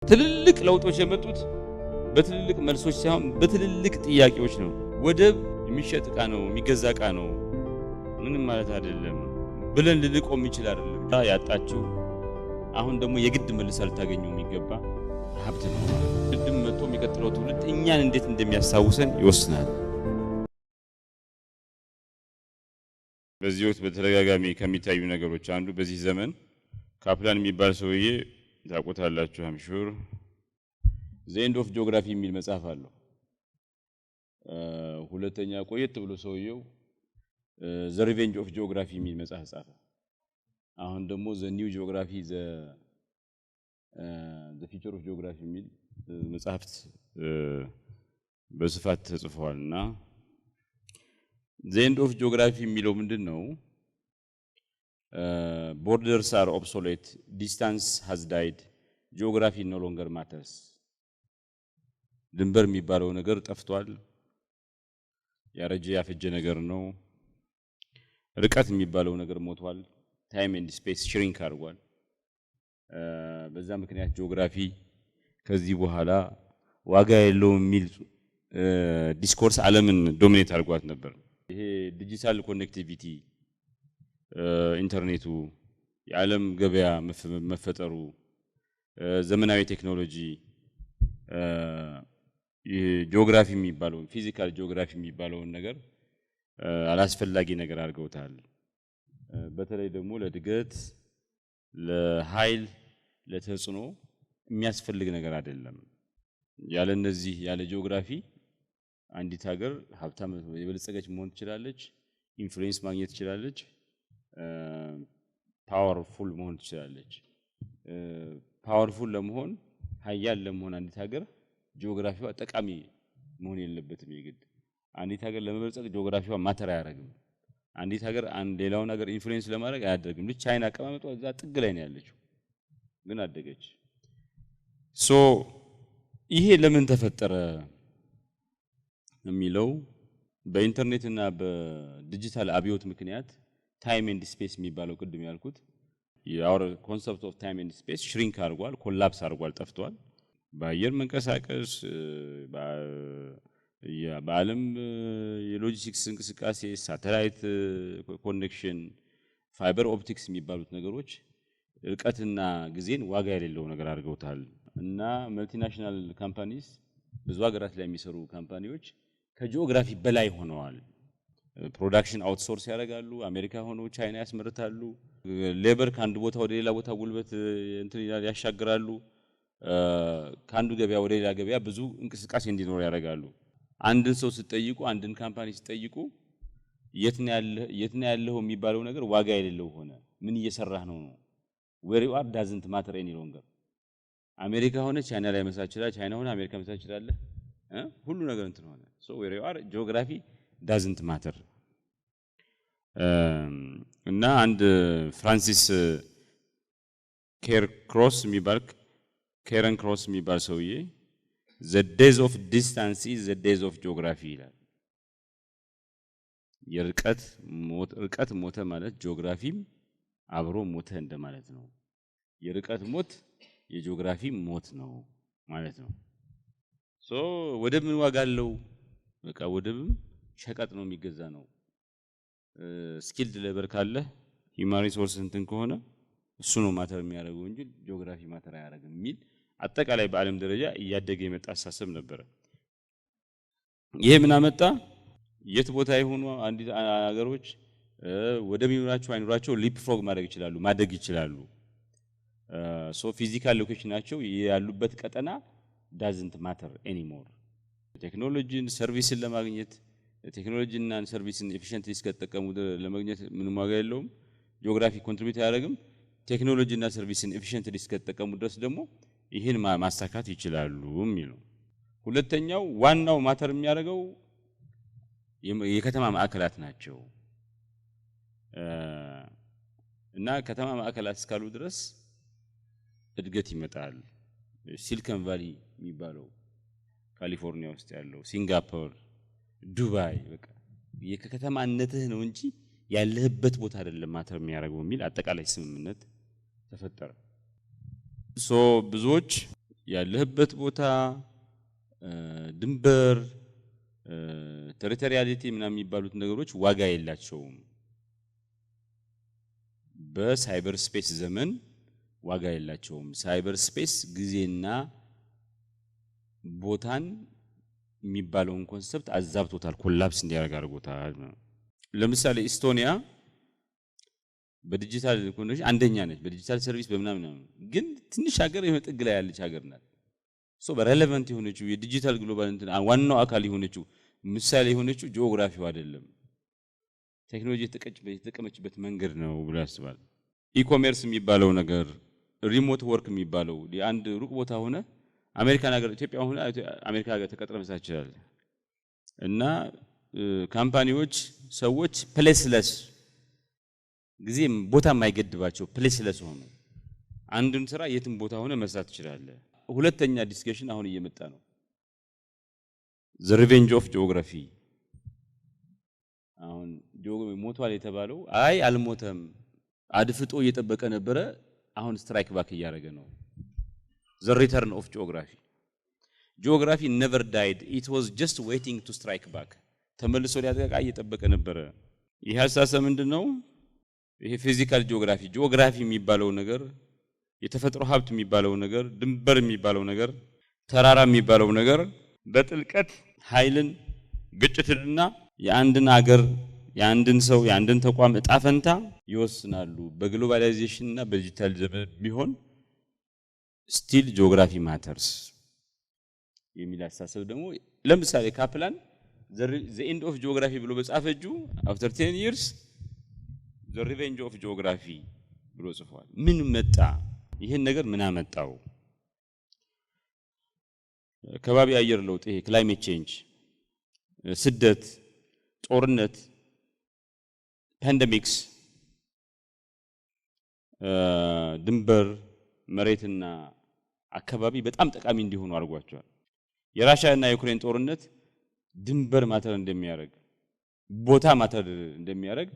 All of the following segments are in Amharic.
ትልልቅ ለውጦች የመጡት በትልልቅ መልሶች ሳይሆን በትልልቅ ጥያቄዎች ነው። ወደብ የሚሸጥ ዕቃ ነው፣ የሚገዛ ዕቃ ነው፣ ምንም ማለት አይደለም ብለን ልንቆም ይችላል አይደለም። ያጣችው አሁን ደግሞ የግድ መልሳ ልታገኘው የሚገባ ሀብት ነው። ግድም መጥቶ የሚቀጥለው ትውልድ እኛን እንዴት እንደሚያስታውሰን ይወስናል። በዚህ ወቅት በተደጋጋሚ ከሚታዩ ነገሮች አንዱ በዚህ ዘመን ካፕላን የሚባል ሰውዬ ታውቁታላችሁ አምሹር ዘ ኤንድ ኦፍ ጂኦግራፊ የሚል መጽሐፍ አለው። ሁለተኛ ቆየት ብሎ ሰውየው ዘ ሪቬንጅ ኦፍ ጂኦግራፊ የሚል መጽሐፍ ጻፈ። አሁን ደግሞ ዘ ኒው ጂኦግራፊ ዘ ፊቸር ኦፍ ጂኦግራፊ የሚል መጽሐፍት በስፋት ተጽፈዋልና ዘ ኤንድ ኦፍ ጂኦግራፊ የሚለው ምንድነው? ቦርደርስ አር ኦብሶሌት ዲስታንስ ሃዝ ዳይድ ጂኦግራፊ ኖ ሎንገር ማተርስ። ድንበር የሚባለው ነገር ጠፍቷል፣ ያረጀ ያፈጀ ነገር ነው። ርቀት የሚባለው ነገር ሞቷል፣ ታይም ኤንድ ስፔስ ሽሪንክ አድርጓል። በዛ ምክንያት ጂኦግራፊ ከዚህ በኋላ ዋጋ የለውም የሚል ዲስኮርስ ዓለምን ዶሚኔት አድርጓት ነበር። ይሄ ዲጂታል ኮኔክቲቪቲ ኢንተርኔቱ፣ የዓለም ገበያ መፈጠሩ፣ ዘመናዊ ቴክኖሎጂ ጂኦግራፊ የሚባለው ፊዚካል ጂኦግራፊ የሚባለውን ነገር አላስፈላጊ ነገር አድርገውታል። በተለይ ደግሞ ለድገት፣ ለኃይል፣ ለተጽዕኖ የሚያስፈልግ ነገር አይደለም። ያለ እነዚህ ያለ ጂኦግራፊ አንዲት ሀገር ሀብታም የበለጸገች መሆን ትችላለች፣ ኢንፍሉዌንስ ማግኘት ትችላለች፣ ፓወርፉል መሆን ትችላለች። ፓወርፉል ለመሆን ሀያል ለመሆን አንዲት ሀገር ጂኦግራፊዋ ጠቃሚ መሆን የለበትም የግድ። አንዲት ሀገር ለመበልጸግ ጂኦግራፊዋ ማተር አያደርግም። አንዲት ሀገር ሌላውን ሀገር ኢንፍሉዌንስ ለማድረግ አያደርግም። ልጅ ቻይና አቀማመጧ እዛ ጥግ ላይ ነው ያለችው፣ ግን አደገች። ይሄ ለምን ተፈጠረ የሚለው በኢንተርኔትና በዲጂታል አብዮት ምክንያት ታይም ኤንድ ስፔስ የሚባለው ቅድም ያልኩት የአወር ኮንሰፕት ኦፍ ታይም ኤንድ ስፔስ ሽሪንክ አድርጓል፣ ኮላፕስ አድርጓል፣ ጠፍቷል። በአየር መንቀሳቀስ፣ በዓለም የሎጂስቲክስ እንቅስቃሴ፣ ሳተላይት ኮኔክሽን፣ ፋይበር ኦፕቲክስ የሚባሉት ነገሮች ርቀትና ጊዜን ዋጋ የሌለው ነገር አድርገውታል። እና መልቲናሽናል ካምፓኒስ ብዙ ሀገራት ላይ የሚሰሩ ካምፓኒዎች ከጂኦግራፊ በላይ ሆነዋል። ፕሮዳክሽን አውትሶርስ ያደርጋሉ። አሜሪካ ሆነው ቻይና ያስመርታሉ። ሌበር ከአንድ ቦታ ወደ ሌላ ቦታ ጉልበት ያሻግራሉ። ከአንዱ ገበያ ወደ ሌላ ገበያ ብዙ እንቅስቃሴ እንዲኖር ያደርጋሉ። አንድን ሰው ስትጠይቁ፣ አንድን ካምፓኒ ስትጠይቁ የት ነው ያለው የሚባለው ነገር ዋጋ የሌለው ሆነ። ምን እየሰራህ ነው ነው። where you are doesn't matter any longer። አሜሪካ ሆነ ቻይና ላይ መስራት ይችላል፣ ቻይና ሆነ አሜሪካ መስራት ይችላል። ሁሉ ነገር እንትን ሆነ። so where you are geography doesn't matter። እና አንድ ፍራንሲስ ኬረን ክሮስ የሚባል ሰውዬ the days of distance is the days of geography ይላል። የርቀት ሞተ ማለት ጂኦግራፊም አብሮ ሞተ እንደማለት ነው። የርቀት ሞት የጂኦግራፊ ሞት ነው ማለት ነው። ወደብ ምን ዋጋ አለው? በቃ ወደብም ሸቀጥ ነው፣ የሚገዛ ነው። ስኪልድ ሌበር ካለ ሂውማን ሪሶርስ እንትን ከሆነ እሱ ነው ማተር የሚያደርገው እንጂ ጂኦግራፊ ማተር አያደርግም የሚል አጠቃላይ በዓለም ደረጃ እያደገ የመጣ አስተሳሰብ ነበረ። ይሄ ምን አመጣ? የት ቦታ የሆኑ አንዲ ሀገሮች ወደብ ይኖራቸው አይኖራቸው ሊፕ ፍሮግ ማድረግ ይችላሉ፣ ማደግ ይችላሉ። ፊዚካል ሎኬሽናቸው ያሉበት ቀጠና doesn't matter anymore። ቴክኖሎጂን ሰርቪስን ለማግኘት ቴክኖሎጂና ሰርቪስን ኤፊሺየንትሊ እስከተጠቀሙ ለማግኘት ምንም ዋጋ የለውም። ጂኦግራፊ ኮንትሪቢዩት አያደርግም። ቴክኖሎጂና ሰርቪስን ኤፊሺየንትሊ እስከተጠቀሙ ድረስ ደግሞ ይሄን ማሳካት ይችላሉ የሚለው። ሁለተኛው ዋናው ማተር የሚያደርገው የከተማ ማዕከላት ናቸው። እና ከተማ ማዕከላት እስካሉ ድረስ እድገት ይመጣል። ሲሊኮን ቫሊ የሚባለው ካሊፎርኒያ ውስጥ ያለው፣ ሲንጋፖር፣ ዱባይ በቃ የከተማነትህ ነው እንጂ ያለህበት ቦታ አይደለም ማተር የሚያደርገው የሚል አጠቃላይ ስምምነት ተፈጠረ። ብዙዎች ያለህበት ቦታ ድንበር ቴሪቶሪያሊቲ ምናምን የሚባሉት ነገሮች ዋጋ የላቸውም። በሳይበር ስፔስ ዘመን ዋጋ የላቸውም። ሳይበር ስፔስ ጊዜና ቦታን የሚባለውን ኮንሰፕት አዛብቶታል፣ ኮላፕስ እንዲያደርግ አድርጎታል። ለምሳሌ ኢስቶኒያ በዲጂታል ኮኔክሽን አንደኛ ነች፣ በዲጂታል ሰርቪስ በምናምን ግን ትንሽ ሀገር ጥግ ላይ ያለች ሀገር ናት። በሬሌቫንት የሆነችው የዲጂታል ግሎባል እንትን ዋናው አካል የሆነችው ምሳሌ የሆነችው ጂኦግራፊው አይደለም፣ ቴክኖሎጂ የተጠቀመችበት መንገድ ነው ብሎ ያስባል። ኢኮሜርስ የሚባለው ነገር ሪሞት ወርክ የሚባለው አንድ ሩቅ ቦታ ሆነ አሜሪካን ሀገር ኢትዮጵያ ሆነ አሜሪካ ሀገር ተቀጥረ መስራት ይችላል እና ካምፓኒዎች ሰዎች ፕሌስለስ ጊዜ ቦታ የማይገድባቸው ፕሌስለስ ሆኑ አንድን ስራ የትም ቦታ ሆነ መስራት ይችላል። ሁለተኛ ዲስከሽን አሁን እየመጣ ነው፣ ዘ ሪቬንጅ ኦፍ ጂኦግራፊ። አሁን ሞቷል የተባለው አይ አልሞተም አድፍጦ እየጠበቀ ነበረ፣ አሁን ስትራይክ ባክ እያደረገ ነው። ዘ ሪተርን ኦፍ ጂኦግራፊ። ጂኦግራፊ never died, it was just waiting to strike back። ተመልሶ ሊያጠቃ እየጠበቀ ነበረ። ይህ ሐሳብ ምንድነው? ይሄ ፊዚካል ጂኦግራፊ የሚባለው ነገር፣ የተፈጥሮ ሀብት የሚባለው ነገር፣ ድንበር የሚባለው ነገር፣ ተራራ የሚባለው ነገር በጥልቀት ኃይልን ግጭትንና የአንድን ሀገር የአንድን ሰው የአንድን ተቋም እጣ ፈንታ ይወስናሉ። በግሎባላይዜሽን እና በዲጂታል ዘመን ቢሆን ስቲል ጂኦግራፊ ማተርስ የሚል አስተሳሰብ ደግሞ ለምሳሌ ካፕላን the end of geography ብሎ በጻፈ እጁ after 10 years the revenge of geography ብሎ ጽፏል። ምን መጣ? ይሄን ነገር ምን አመጣው? ከባቢ አየር ለውጥ፣ ይሄ ክላይሜት ቼንጅ፣ ስደት፣ ጦርነት፣ ፓንደሚክስ፣ ድንበር፣ መሬትና አካባቢ በጣም ጠቃሚ እንዲሆኑ አድርጓቸዋል። የራሻና የዩክሬን ጦርነት ድንበር ማተር እንደሚያደርግ፣ ቦታ ማተር እንደሚያደርግ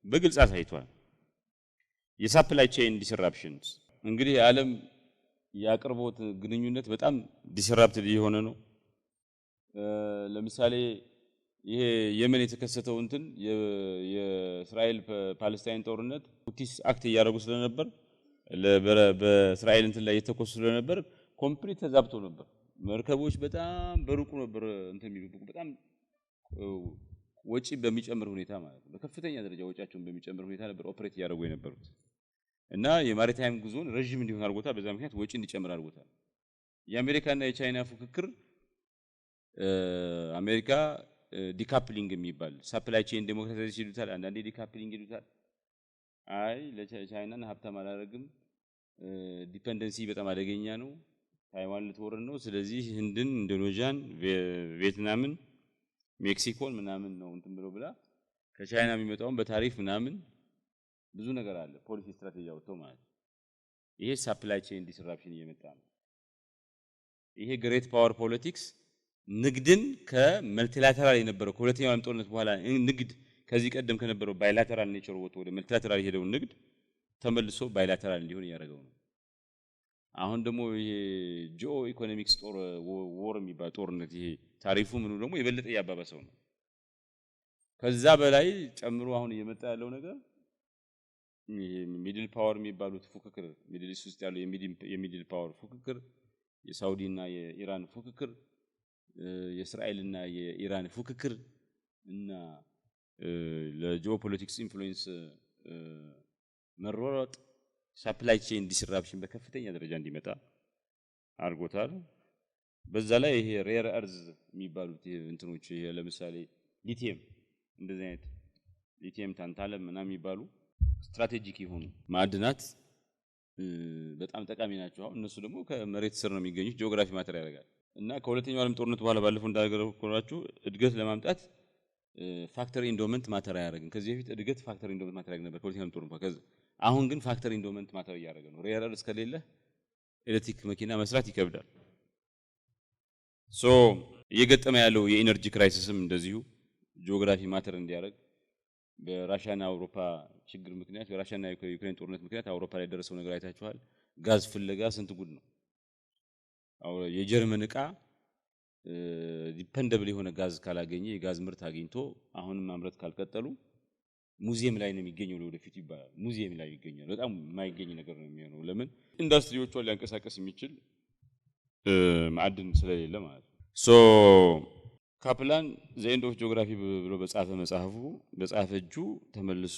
በግልጽ አሳይቷል። የሳፕላይ ቼን ዲስራፕሽንስ እንግዲህ የዓለም የአቅርቦት ግንኙነት በጣም ዲስራፕትድ የሆነ ነው። ለምሳሌ ይሄ የመን የተከሰተው እንትን የእስራኤል ፓለስታይን ጦርነት ሁቲስ አክት እያደረጉ ስለነበር በእስራኤል እንትን ላይ የተኮሱ ስለነበር ኮምፕሊት ተዛብቶ ነበር። መርከቦች በጣም በሩቁ ነበር እንትን የሚሉት በጣም ወጪ በሚጨምር ሁኔታ ማለት ነው። በከፍተኛ ደረጃ ወጪያቸውን በሚጨምር ሁኔታ ነበር ኦፕሬት እያደረጉ የነበሩት እና የማሪታይም ጉዞን ረጅም እንዲሆን አድርጎታል። በዛ ምክንያት ወጪ እንዲጨምር አድርጎታል። የአሜሪካና የቻይና ፉክክር አሜሪካ ዲካፕሊንግ የሚባል ሳፕላይ ቼን ዴሞክራታይዜሽን ይሉታል፣ አንዳንዴ ዲካፕሊንግ ይሉታል። አይ ለቻይናን ሀብታም አላደርግም፣ ዲፔንደንሲ በጣም አደገኛ ነው፣ ታይዋን ልትወረን ነው፣ ስለዚህ ህንድን፣ ኢንዶኔዥያን፣ ቪየትናምን፣ ሜክሲኮን ምናምን ነው እንትን ብሎ ብላ ከቻይና የሚመጣውን በታሪፍ ምናምን ብዙ ነገር አለ ፖሊሲ ስትራቴጂ አውጥተው ማለት ነው። ይሄ ሳፕላይ ቼን ዲስራፕሽን እየመጣ ነው። ይሄ ግሬት ፓወር ፖለቲክስ ንግድን ከመልቲላተራል የነበረው ከሁለተኛው ዓለም ጦርነት በኋላ ንግድ ከዚህ ቀደም ከነበረው ባይላተራል ኔቸር ወጥቶ ወደ መልቲላተራል የሄደው ንግድ ተመልሶ ባይላተራል እንዲሆን ያደረገው ነው። አሁን ደግሞ ይሄ ጂኦ ኢኮኖሚክስ ወር የሚባል ጦርነት ይሄ ታሪፉ ምኑ ደግሞ የበለጠ ያባባሰው ነው። ከዛ በላይ ጨምሮ አሁን እየመጣ ያለው ነገር ሚድል ፓወር የሚባሉት ፉክክር፣ ሚድል ኢስት ውስጥ ያለው የሚድል ፓወር ፉክክር፣ የሳውዲና የኢራን ፉክክር፣ የእስራኤልና የኢራን ፉክክር እና ለጂኦፖለቲክስ ኢንፍሉዌንስ መሮጥ ሳፕላይ ቼን ዲስራፕሽን በከፍተኛ ደረጃ እንዲመጣ አድርጎታል። በዛ ላይ ይሄ ሬር አርዝ የሚባሉት እንትኖች ይሄ ለምሳሌ ሊቲየም፣ እንደዚህ አይነት ሊቲየም፣ ታንታለም ምናምን የሚባሉ ስትራቴጂክ የሆኑ ማዕድናት በጣም ጠቃሚ ናቸው። አሁን እነሱ ደግሞ ከመሬት ስር ነው የሚገኙት። ጂኦግራፊ ማተር ያደርጋል እና ከሁለተኛው ዓለም ጦርነት በኋላ ባለፈው እንዳገረኩራችሁ እድገት ለማምጣት ፋክተር ኢንዶመንት ማተር አያደርግም። ከዚህ በፊት እድገት ፋክተር ኢንዶመንት ማተር ያደርግ ነበር ከሁለተኛው ዓለም ጦርነት ከዛ አሁን ግን ፋክተር ኢንዶመንት ማተር እያደረገ ነው። ሬር አርዝ ከሌለ ኤሌክትሪክ መኪና መስራት ይከብዳል። እየገጠመ ያለው የኢነርጂ ክራይሲስም እንደዚሁ ጂኦግራፊ ማተር እንዲያደርግ በራሻና አውሮፓ ችግር ምክንያት በራሻና ዩክሬን ጦርነት ምክንያት አውሮፓ ላይ ደረሰው ነገር አይታችኋል። ጋዝ ፍለጋ ስንት ጉድ ነው። የጀርመን ዕቃ ዲፔንደብል የሆነ ጋዝ ካላገኘ የጋዝ ምርት አግኝቶ አሁንም ማምረት ካልቀጠሉ ሙዚየም ላይ ነው የሚገኘው ለወደፊት ይባላል። ሙዚየም ላይ ይገኛል። በጣም የማይገኝ ነገር ነው የሚሆነው። ለምን ኢንዱስትሪዎቹን ሊያንቀሳቀስ የሚችል ማዕድን ስለሌለ ማለት ነው። ሶ ካፕላን ዘ ኤንድ ኦፍ ጂኦግራፊ ብሎ በጻፈ መጽሐፉ በጻፈ እጁ ተመልሶ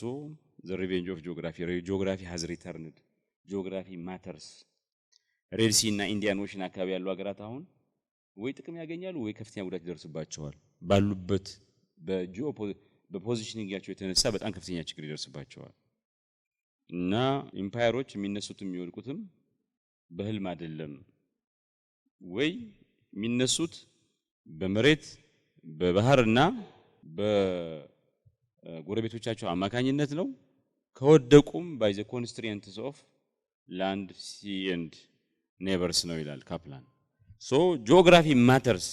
ዘ ሪቬንጅ ኦፍ ጂኦግራፊ ጂኦግራፊ ሃዝ ሪተርንድ ጂኦግራፊ ማተርስ ሬድ ሲ እና ኢንዲያን ኦሽን አካባቢ ያሉ ሀገራት አሁን ወይ ጥቅም ያገኛሉ ወይ ከፍተኛ ጉዳት ይደርስባቸዋል። ባሉበት በፖዚሽኒንጋቸው የተነሳ በጣም ከፍተኛ ችግር ይደርስባቸዋል። እና ኢምፓየሮች የሚነሱትም የሚወድቁትም በህልም አይደለም ወይ የሚነሱት በመሬት በባህርና በጎረቤቶቻቸው አማካኝነት ነው። ከወደቁም ባይ ዘ ኮንስትሬንትስ ኦፍ ላንድ ሲ ኤንድ ኔቨርስ ነው ይላል ካፕላን። ሶ ጂኦግራፊ ማተርስ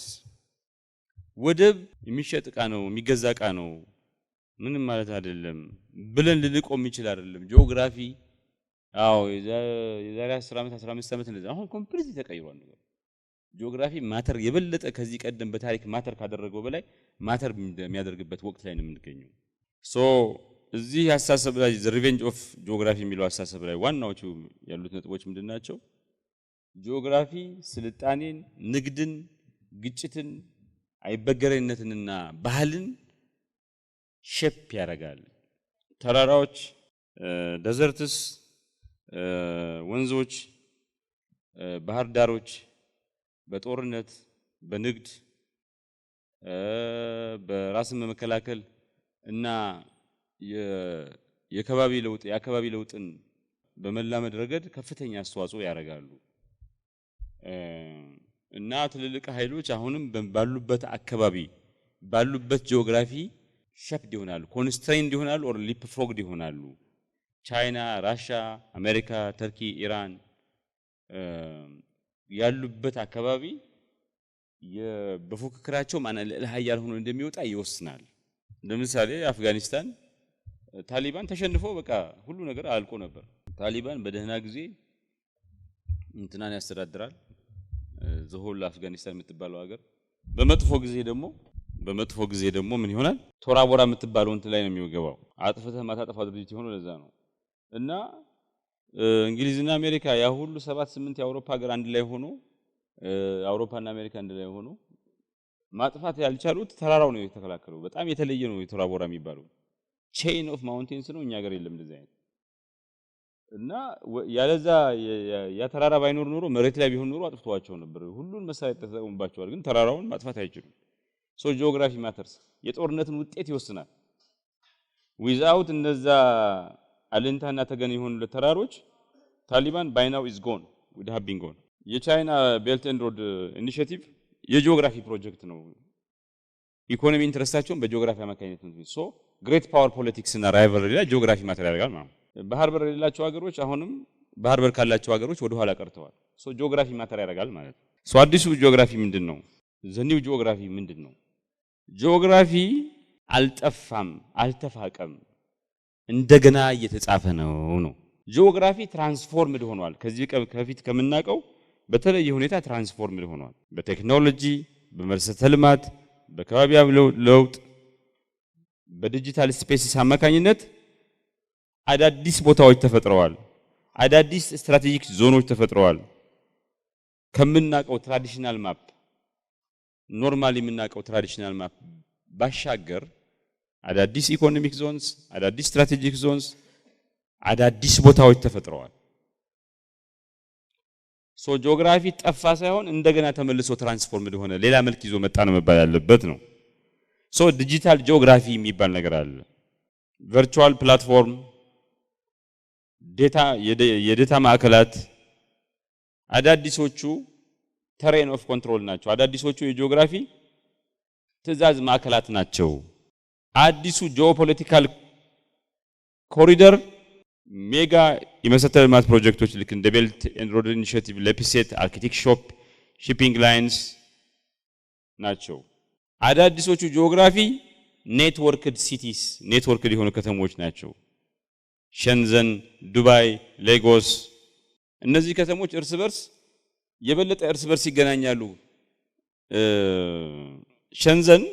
ወደብ የሚሸጥ ዕቃ ነው የሚገዛ ዕቃ ነው ምንም ማለት አይደለም ብለን ልንቆም ይችላል አይደለም። ጂኦግራፊ የዛሬ 10 ዓመት 15 ዓመት እንደዛ አሁን ኮምፕሊትሊ ተቀይሯል ነገር። ጂኦግራፊ ማተር የበለጠ ከዚህ ቀደም በታሪክ ማተር ካደረገው በላይ ማተር የሚያደርግበት ወቅት ላይ ነው የምንገኘው። ሶ እዚህ አስተሳሰብ ላይ ዘ ሪቬንጅ ኦፍ ጂኦግራፊ የሚለው አስተሳሰብ ላይ ዋናዎቹ ያሉት ነጥቦች ምንድናቸው? ጂኦግራፊ ስልጣኔን፣ ንግድን፣ ግጭትን፣ አይበገሬነትንና ባህልን ሼፕ ያደርጋል። ተራራዎች፣ ደዘርትስ፣ ወንዞች፣ ባህር ዳሮች በጦርነት በንግድ በራስን በመከላከል እና የአካባቢ ለውጥን በመላመድ ረገድ ከፍተኛ አስተዋጽኦ ያደርጋሉ። እና ትልልቅ ኃይሎች አሁንም ባሉበት አካባቢ ባሉበት ጂኦግራፊ ሼፕድ ይሆናሉ፣ ኮንስትሬንድ ይሆናሉ ኦር ሊፕ ፍሮግድ ይሆናሉ። ቻይና፣ ራሻ፣ አሜሪካ፣ ተርኪ፣ ኢራን ያሉበት አካባቢ በፉክክራቸው ማን ለሀያል ሆኖ እንደሚወጣ ይወስናል። ለምሳሌ አፍጋኒስታን ታሊባን ተሸንፎ በቃ ሁሉ ነገር አልቆ ነበር። ታሊባን በደህና ጊዜ እንትናን ያስተዳድራል ዘሆል አፍጋኒስታን የምትባለው ሀገር። በመጥፎ ጊዜ ደግሞ ምን ይሆናል? ቶራ ቦራ የምትባለው እንትን ላይ ነው የሚገባው። አጥፍተህ ማታጠፋው ድርጅት ሆኖ ለዛ ነው። እና እንግሊዝና አሜሪካ ያ ሁሉ 7-8 የአውሮፓ ሀገር አንድ ላይ ሆኖ አውሮፓና አሜሪካ አንድ ላይ ሆኖ ማጥፋት ያልቻሉት ተራራው ነው የተከላከለው። በጣም የተለየ ነው የቶራ ቦራ የሚባለው ቼይን ኦፍ ማውንቴንስ ነው። እኛ ሀገር የለም እንደዚህ አይነት። እና ያለዛ ያ ተራራ ባይኖር ኖሮ መሬት ላይ ቢሆን ኖሮ አጥፍተዋቸው ነበር። ሁሉን መሳሪያ ተጠቅመውባቸዋል፣ ግን ተራራውን ማጥፋት አይችሉም። ሶ ጂኦግራፊ ማተርስ የጦርነትን ውጤት ይወስናል። ዊዛውት እነዛ አለንታና ተገን የሆኑ ተራሮች ታሊባን ባይ ናው ኢዝ ጎን ውድ ሃቭ ቢን ጎን። የቻይና ቤልት ኤንድ ሮድ ኢኒሺየቲቭ የጂኦግራፊ ፕሮጀክት ነው። ኢኮኖሚ ኢንትረስታቸውን በጂኦግራፊ አማካኝነት ነው። ሶ ግሬት ፓወር ፖለቲክስ እና ራይቫልሪ ላይ ጂኦግራፊ ማተር ያደርጋል ማለት ነው። ባህር በር የሌላቸው ሀገሮች አሁንም ባህር በር ካላቸው ሀገሮች ወደ ኋላ ቀርተዋል። ሶ ጂኦግራፊ ማተር ያደርጋል ማለት ነው። ሶ አዲሱ ጂኦግራፊ ምንድነው? ዘኒው ጂኦግራፊ ምንድነው? ጂኦግራፊ አልጠፋም፣ አልተፋቀም፣ እንደገና እየተጻፈ ነው። ጂኦግራፊ ትራንስፎርምድ ሆኗል። ከዚህ ከፊት ከምናቀው በተለየ ሁኔታ ትራንስፎርምድ ሆኗል። በቴክኖሎጂ፣ በመሰረተ ልማት፣ በከባቢያዊ ለውጥ፣ በዲጂታል ስፔስስ አማካኝነት አዳዲስ ቦታዎች ተፈጥረዋል። አዳዲስ ስትራቴጂክ ዞኖች ተፈጥረዋል። ከምናቀው ትራዲሽናል ማፕ ኖርማሊ የምናቀው ትራዲሽናል ማፕ ባሻገር አዳዲስ ኢኮኖሚክ ዞንስ፣ አዳዲስ ስትራቴጂክ ዞንስ፣ አዳዲስ ቦታዎች ተፈጥረዋል። ሶ ጂኦግራፊ ጠፋ ሳይሆን እንደገና ተመልሶ ትራንስፎርምድ ሆነ፣ ሌላ መልክ ይዞ መጣ ነው መባል ያለበት ነው። ሶ ዲጂታል ጂኦግራፊ የሚባል ነገር አለ። ቨርቹዋል ፕላትፎርም፣ የዴታ ማዕከላት አዳዲሶቹ ተሬን ኦፍ ኮንትሮል ናቸው። አዳዲሶቹ የጂኦግራፊ ትዕዛዝ ማዕከላት ናቸው። አዲሱ ጂኦፖለቲካል ኮሪደር ሜጋ የመሰረተ ልማት ፕሮጀክቶች ልክ እንደ ቤልት ኤንድ ሮድ ኢኒሺየቲቭ፣ ለፒሴት፣ አርኪቴክት ሾፕ፣ ሺፒንግ ላይንስ ናቸው። አዳዲሶቹ ጂኦግራፊ ኔትወርክድ ሲቲስ፣ ኔትወርክድ የሆኑ ከተሞች ናቸው። ሸንዘን፣ ዱባይ፣ ሌጎስ። እነዚህ ከተሞች እርስ በርስ የበለጠ እርስ በርስ ይገናኛሉ። ሸንዘን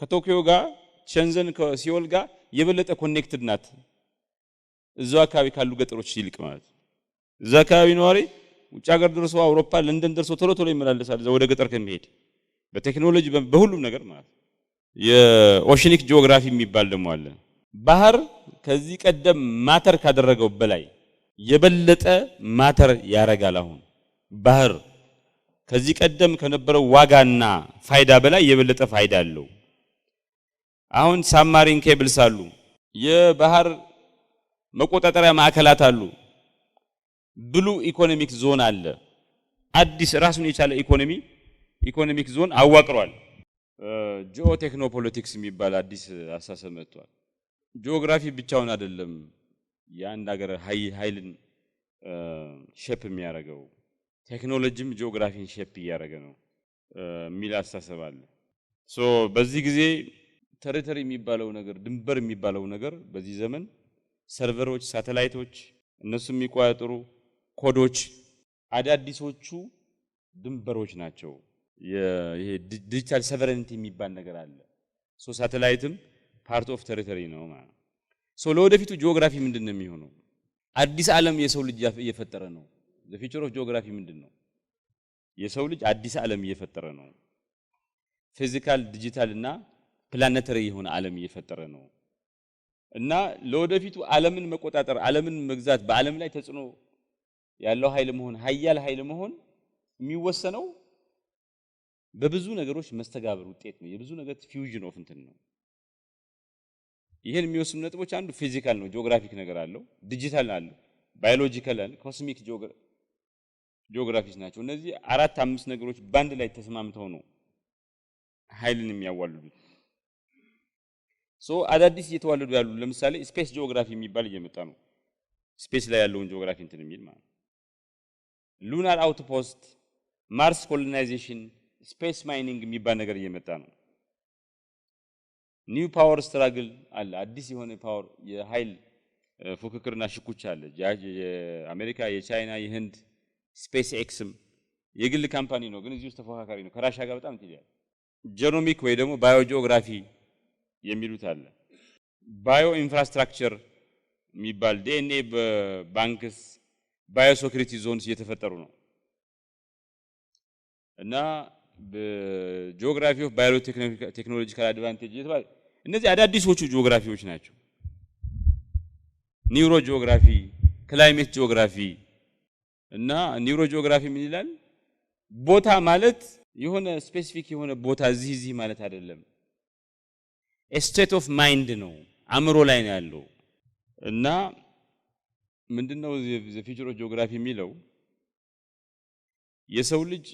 ከቶኪዮ ጋር ሸንዘን ከሲኦል ጋር የበለጠ ኮኔክትድ ናት እዛው አካባቢ ካሉ ገጠሮች ይልቅ ማለት እዛ አካባቢ ነዋሪ ውጭ ሀገር ደርሶ አውሮፓ ለንደን ደርሶ ቶሎ ቶሎ ይመላለሳል እዛ ወደ ገጠር ከመሄድ በቴክኖሎጂ በሁሉም ነገር ማለት የኦሽኒክ ጂኦግራፊ የሚባል ደግሞ አለ። ባህር ከዚህ ቀደም ማተር ካደረገው በላይ የበለጠ ማተር ያረጋል። አሁን ባህር ከዚህ ቀደም ከነበረው ዋጋና ፋይዳ በላይ የበለጠ ፋይዳ አለው። አሁን ሳብማሪን ኬብልስ አሉ፣ የባህር መቆጣጠሪያ ማዕከላት አሉ፣ ብሉ ኢኮኖሚክ ዞን አለ። አዲስ ራሱን የቻለ ኢኮኖሚክ ዞን አዋቅሯል። ጂኦ ቴክኖፖለቲክስ የሚባል አዲስ አስተሳሰብ መጥቷል። ጂኦግራፊ ብቻውን አይደለም የአንድ ሀገር ኃይልን ሼፕ የሚያደርገው፣ ቴክኖሎጂም ጂኦግራፊን ሼፕ እያደረገ ነው የሚል አስተሳሰብ አለ። ሶ በዚህ ጊዜ ቴሪቶሪ የሚባለው ነገር ድንበር የሚባለው ነገር በዚህ ዘመን ሰርቨሮች፣ ሳተላይቶች እነሱ የሚቆጣጠሩ ኮዶች አዳዲሶቹ ድንበሮች ናቸው። ይሄ ዲጂታል ሶቨሬንቲ የሚባል ነገር አለ። ሶ ሳተላይትም ፓርት ኦፍ ቴሪቶሪ ነው ማለት። ሶ ለወደፊቱ ጂኦግራፊ ምንድነው የሚሆነው? አዲስ ዓለም የሰው ልጅ እየፈጠረ ነው። ዘ ፊውቸር ኦፍ ጂኦግራፊ ምንድነው? የሰው ልጅ አዲስ ዓለም እየፈጠረ ነው። ፊዚካል፣ ዲጂታል እና ፕላኔተሪ የሆነ ዓለም እየፈጠረ ነው። እና ለወደፊቱ ዓለምን መቆጣጠር፣ ዓለምን መግዛት፣ በዓለም ላይ ተጽዕኖ ያለው ኃይል መሆን፣ ኃያል ኃይል መሆን የሚወሰነው በብዙ ነገሮች መስተጋብር ውጤት ነው። የብዙ ነገር ፊውዥን ኦፍ እንትን ነው። ይሄን የሚወስኑ ነጥቦች አንዱ ፊዚካል ነው፣ ጂኦግራፊክ ነገር አለው፣ ዲጂታል አለው፣ ባዮሎጂካል አለ፣ ኮስሚክ ጂኦግራፊስ ናቸው። እነዚህ 4-5 ነገሮች ባንድ ላይ ተስማምተው ነው ኃይልን የሚያዋልዱት። ሶ አዳዲስ እየተዋለዱ ያሉ ለምሳሌ ስፔስ ጂኦግራፊ የሚባል እየመጣ ነው። ስፔስ ላይ ያለውን ጂኦግራፊ እንትን የሚል ማለት ሉናር አውትፖስት፣ ማርስ ኮሎናይዜሽን፣ ስፔስ ማይኒንግ የሚባል ነገር እየመጣ ነው። ኒው ፓወር ስትራግል አለ። አዲስ የሆነ ፓወር የኃይል ፉክክርና ሽኩቻ አለ። የአሜሪካ፣ የቻይና፣ የህንድ ስፔስ ኤክስም የግል ካምፓኒ ነው፣ ግን እዚህ ውስጥ ተፎካካሪ ነው። ከራሻ ጋር በጣም ትይያል። ጄኖሚክ ወይ ደግሞ ባዮ ጂኦግራፊ የሚሉት አለ። ባዮ ኢንፍራስትራክቸር የሚባል ዲኤንኤ በባንክስ ባዮ ሴኩሪቲ ዞንስ እየተፈጠሩ ነው። እና በጂኦግራፊ ኦፍ ባዮ ቴክኖሎጂካል አድቫንቴጅ የተባለ እነዚህ አዳዲሶቹ ጂኦግራፊዎች ናቸው። ኒውሮ ጂኦግራፊ፣ ክላይሜት ጂኦግራፊ እና ኒውሮ ጂኦግራፊ ምን ይላል? ቦታ ማለት የሆነ ስፔሲፊክ የሆነ ቦታ እዚህ ማለት አይደለም። ስቴት ኦፍ ማይንድ ነው፣ አእምሮ ላይ ነው ያለው። እና ምንድነው ዘ ፊውቸር ኦፍ ጂኦግራፊ የሚለው የሰው ልጅ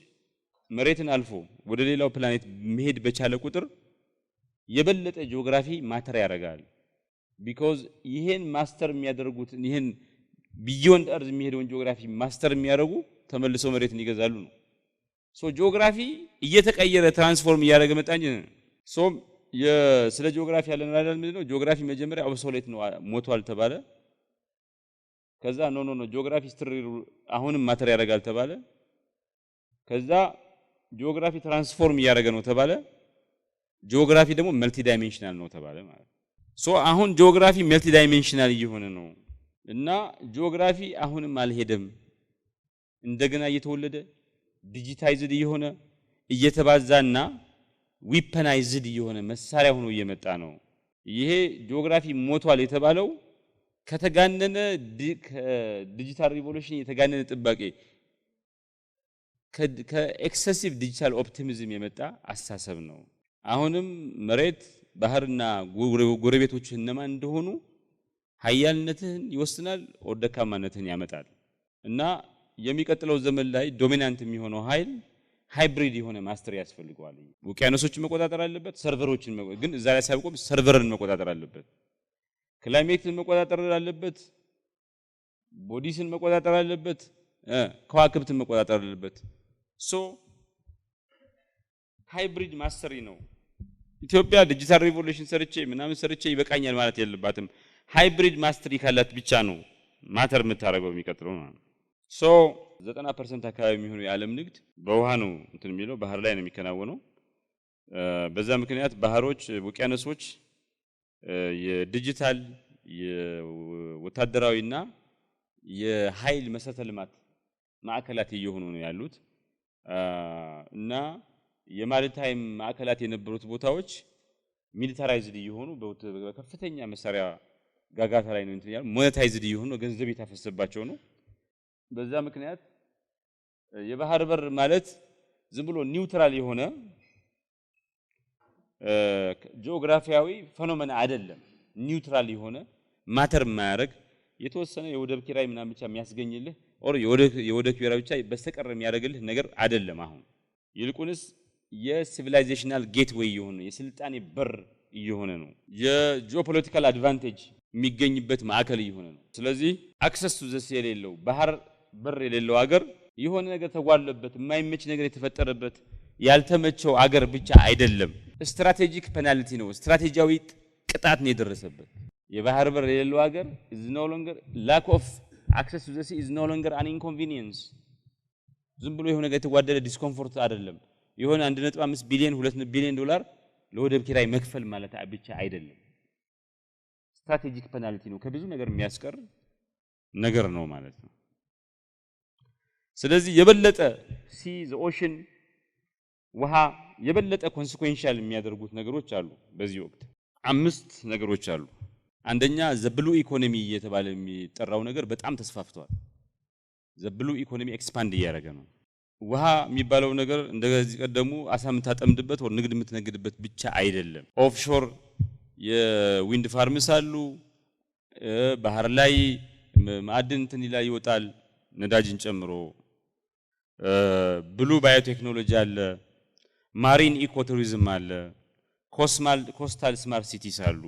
መሬትን አልፎ ወደ ሌላው ፕላኔት መሄድ በቻለ ቁጥር የበለጠ ጂኦግራፊ ማተር ያደርጋል። ቢኮዝ ይሄን ማስተር የሚያደርጉት ይሄን ቢዮንድ እርዝ የሚሄደውን ጂኦግራፊ ማስተር የሚያደርጉ ተመልሰው መሬትን ይገዛሉ ነው። ሶ ጂኦግራፊ እየተቀየረ ትራንስፎርም እያደረገ መጣ እንጂ ሶ ስለ ጂኦግራፊ ያለን አይደል? ምንድነው ጂኦግራፊ መጀመሪያ ኦብሶሌት ነው ሞቷል ተባለ። ከዛ ኖ ጂኦግራፊ ስትሪ አሁንም ማተር ያደርጋል ተባለ። ከዛ ጂኦግራፊ ትራንስፎርም እያደረገ ነው ተባለ። ጂኦግራፊ ደግሞ መልቲ ዳይሜንሽናል ነው ተባለ ማለት። ሶ አሁን ጂኦግራፊ መልቲ ዳይሜንሽናል እየሆነ ነው እና ጂኦግራፊ አሁንም አልሄደም። እንደገና እየተወለደ ዲጂታይዝድ እየሆነ እየተባዛና ዊፐናይዝድ እየሆነ መሳሪያ ሆኖ እየመጣ ነው። ይሄ ጂኦግራፊ ሞቷል የተባለው ከተጋነነ ከዲጂታል ሪቮሉሽን የተጋነነ ጥባቄ ከኤክሰሲቭ ዲጂታል ኦፕቲሚዝም የመጣ አስተሳሰብ ነው። አሁንም መሬት፣ ባህርና ጎረቤቶች እነማን እንደሆኑ ኃያልነትህን ይወስናል፣ ደካማነትህን ያመጣል። እና የሚቀጥለው ዘመን ላይ ዶሚናንት የሚሆነው ኃይል ሃይብሪድ የሆነ ማስተር ያስፈልገዋል። ውቅያኖሶችን መቆጣጠር አለበት፣ ሰርቨሮችን ግን እዛ ላይ ሳይቆም ሰርቨርን መቆጣጠር አለበት፣ ክላይሜትን መቆጣጠር አለበት፣ ቦዲስን መቆጣጠር አለበት፣ ከዋክብትን መቆጣጠር አለበት። ሶ ሃይብሪድ ማስተሪ ነው። ኢትዮጵያ ዲጂታል ሪቮሉሽን ሰርቼ ምናምን ሰርቼ ይበቃኛል ማለት የለባትም። ሃይብሪድ ማስተሪ ካላት ብቻ ነው ማተር የምታረገው የሚቀጥለው ማለት ነው። ሶ 90% አካባቢ የሚሆነው የዓለም ንግድ በውሃ ነው እንትን የሚለው ባህር ላይ ነው የሚከናወነው። በዛ ምክንያት ባህሮች፣ ውቅያኖሶች የዲጂታል የወታደራዊና የኃይል መሰረተ ልማት ማዕከላት እየሆኑ ነው ያሉት እና የማሪታይም ማዕከላት የነበሩት ቦታዎች ሚሊታራይዝድ እየሆኑ በከፍተኛ መሳሪያ ጋጋታ ላይ ነው እንትን ያሉ ሞኔታይዝድ እየሆኑ ገንዘብ የታፈሰባቸው ነው። በዛ ምክንያት የባህር በር ማለት ዝም ብሎ ኒውትራል የሆነ ጂኦግራፊያዊ ፌኖሜና አይደለም። ኒውትራል የሆነ ማተር የማያደርግ የተወሰነ የወደብ ኪራይ ምናምን ብቻ የሚያስገኝልህ ኦር የወደብ ኪራይ ብቻ በስተቀር የሚያደርግልህ ነገር አይደለም። አሁን ይልቁንስ የሲቪላይዜሽናል ጌትዌይ የሆነ የስልጣኔ በር እየሆነ ነው። የጂኦፖለቲካል አድቫንቴጅ የሚገኝበት ማዕከል እየሆነ ነው። ስለዚህ አክሰስ ቱ ዘ ሲ የሌለው ባህር በር የሌለው ሀገር የሆነ ነገር ተጓለበት የማይመች ነገር የተፈጠረበት ያልተመቸው አገር ብቻ አይደለም፣ ስትራቴጂክ ፔናልቲ ነው። ስትራቴጂያዊ ቅጣት ነው የደረሰበት። የባህር በር የሌለው ሀገር is no longer lack of access to the sea is no longer an inconvenience። ዝም ብሎ የሆነ ነገር የተጓደለ ዲስኮምፎርት አይደለም። የሆነ 1.5 ቢሊዮን 2 ቢሊዮን ዶላር ለወደብ ኪራይ መክፈል ማለት ብቻ አይደለም። ስትራቴጂክ ፔናልቲ ነው፣ ከብዙ ነገር የሚያስቀር ነገር ነው ማለት ነው። ስለዚህ የበለጠ ሲ ዘ ኦሽን ውሃ የበለጠ ኮንሲኩዌንሻል የሚያደርጉት ነገሮች አሉ። በዚህ ወቅት 5 ነገሮች አሉ። አንደኛ ዘ ብሉ ኢኮኖሚ እየተባለ የሚጠራው ነገር በጣም ተስፋፍቷል። ዘ ብሉ ኢኮኖሚ ኤክስፓንድ እያደረገ ነው። ውሃ የሚባለው ነገር እንደዚህ ቀደሙ አሳ የምታጠምድበት ወር ንግድ የምትነግድበት ብቻ አይደለም። ኦፍሾር የዊንድ ፋርምስ አሉ። ባህር ላይ ማዕድን እንትን ላይ ይወጣል ነዳጅን ጨምሮ። ብሉ ባዮቴክኖሎጂ አለ። ማሪን ኢኮቱሪዝም አለ። ኮስታል ስማርት ሲቲስ አሉ።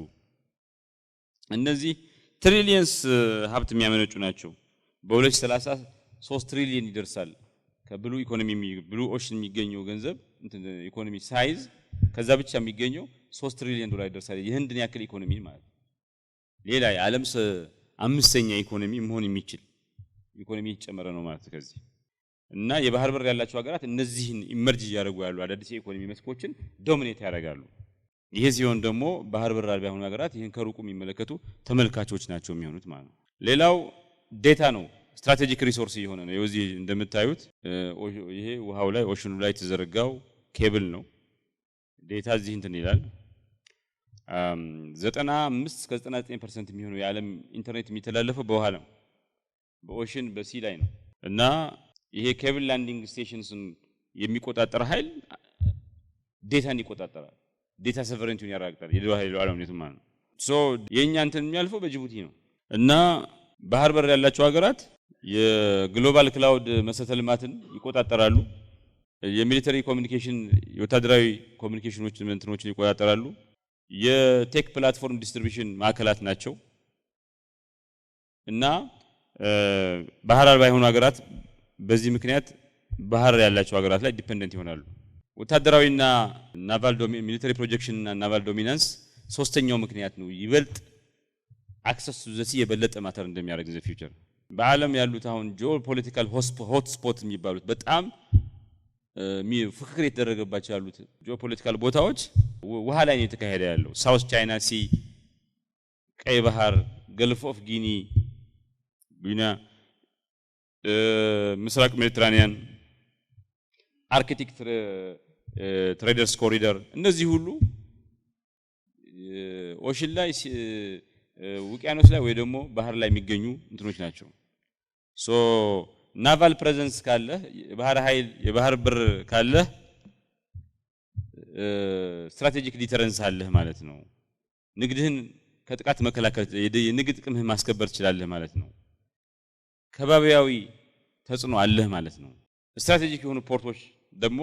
እነዚህ ትሪሊየንስ ሀብት የሚያመነጩ ናቸው። በ2030 3 ትሪሊየን ይደርሳል። ከብሉ ኢኮኖሚ ብሉ ኦሽን የሚገኘው ገንዘብ ኢኮኖሚ ሳይዝ ከዛ ብቻ የሚገኘው 3 ትሪሊየን ዶላር ይደርሳል። የህንድን ያክል ኢኮኖሚ ማለት ሌላ የዓለም 5ኛ ኢኮኖሚ መሆን የሚችል ኢኮኖሚ ይጨመረ ነው ማለት ከዚህ እና የባህር በር ያላቸው ሀገራት እነዚህን ኢመርጅ እያደረጉ ያሉ አዳዲስ የኢኮኖሚ መስኮችን ዶሚኔት ያደርጋሉ። ይሄ ሲሆን ደግሞ ባህር በር አልባ የሆኑ ሀገራት ይሄን ከሩቁ የሚመለከቱ ተመልካቾች ናቸው የሚሆኑት ማለት ነው። ሌላው ዴታ ነው። ስትራቴጂክ ሪሶርስ እየሆነ ነው። የዚህ እንደምታዩት ይሄ ውሃው ላይ ኦሽኑ ላይ ተዘረጋው ኬብል ነው። ዴታ እዚህ እንትን ይላል። 95 እስከ 99% የሚሆነው የዓለም ኢንተርኔት የሚተላለፈው በውሃ ነው፣ በኦሽን በሲ ላይ ነው እና ይሄ ኬብል ላንዲንግ ስቴሽንስን የሚቆጣጠር ኃይል ዴታን ይቆጣጠራል። ዴታ ሶቨሬንቲውን ያረጋግጣል። የሉዓላዊነቱን ማለት ነው። ሶ የኛ እንትን የሚያልፈው በጅቡቲ ነው እና ባህር በር ያላቸው ሀገራት የግሎባል ክላውድ መሰረተ ልማትን ይቆጣጠራሉ። የሚሊተሪ ኮሚኒኬሽን የወታደራዊ ኮሚኒኬሽኖችን እንትኖችን ይቆጣጠራሉ። የቴክ ፕላትፎርም ዲስትሪቢዩሽን ማዕከላት ናቸው እና ባህር አልባ የሆኑ ሀገራት በዚህ ምክንያት ባህር ያላቸው ሀገራት ላይ ዲፔንደንት ይሆናሉ። ወታደራዊና ናቫል ሚሊተሪ ፕሮጀክሽን እና ናቫል ዶሚናንስ ሶስተኛው ምክንያት ነው። ይበልጥ አክሰስ ቱ ዘ ሲ የበለጠ ማተር እንደሚያደርግ ዘ ፊውቸር በዓለም ያሉት አሁን ጂኦፖለቲካል ሆት ስፖት የሚባሉት በጣም ፍክክር የተደረገባቸው ያሉት ጂኦፖለቲካል ቦታዎች ውሃ ላይ ነው የተካሄደ ያለው። ሳውዝ ቻይና ሲ፣ ቀይ ባህር፣ ገልፍ ኦፍ ጊኒ፣ ምስራቅ ሜዲትራኒያን፣ አርክቲክ ትሬደርስ ኮሪደር እነዚህ ሁሉ ኦሽን ላይ ውቅያኖስ ላይ ወይ ደግሞ ባህር ላይ የሚገኙ እንትኖች ናቸው። ሶ ናቫል ፕሬዘንስ ካለ የባህር ኃይል የባህር በር ካለ ስትራቴጂክ ዲተረንስ አለህ ማለት ነው። ንግድህን ከጥቃት መከላከል የንግድ ጥቅምህን ማስከበር ትችላለህ ማለት ነው። ከባቢያዊ ተጽዕኖ አለህ ማለት ነው። ስትራቴጂክ የሆኑ ፖርቶች ደግሞ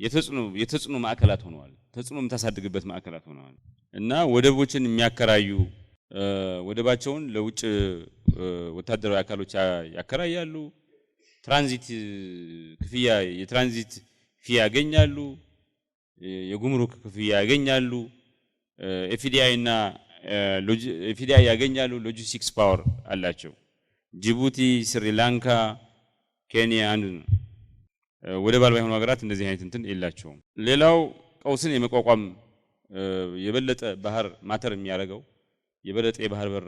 የተጽዕኖ ማዕከላት ሆነዋል። ተጽዕኖ የምታሳድግበት ማዕከላት ሆነዋል እና ወደቦችን የሚያከራዩ ወደባቸውን ለውጭ ወታደራዊ አካሎች ያከራያሉ። ትራንዚት ክፍያ የትራንዚት ፊ ያገኛሉ። የጉምሩክ ክፍያ ያገኛሉ። ኤፍዲአይ እና ኤፍዲአይ ያገኛሉ። ሎጂስቲክስ ፓወር አላቸው። ጅቡቲ፣ ስሪላንካ፣ ኬንያ አንዱ ነው። ወደብ አልባ የሆኑ ሀገራት እንደዚህ አይነት እንትን የላቸውም። ሌላው ቀውስን የመቋቋም የበለጠ ባህር ማተር የሚያደርገው የበለጠ የባህር በር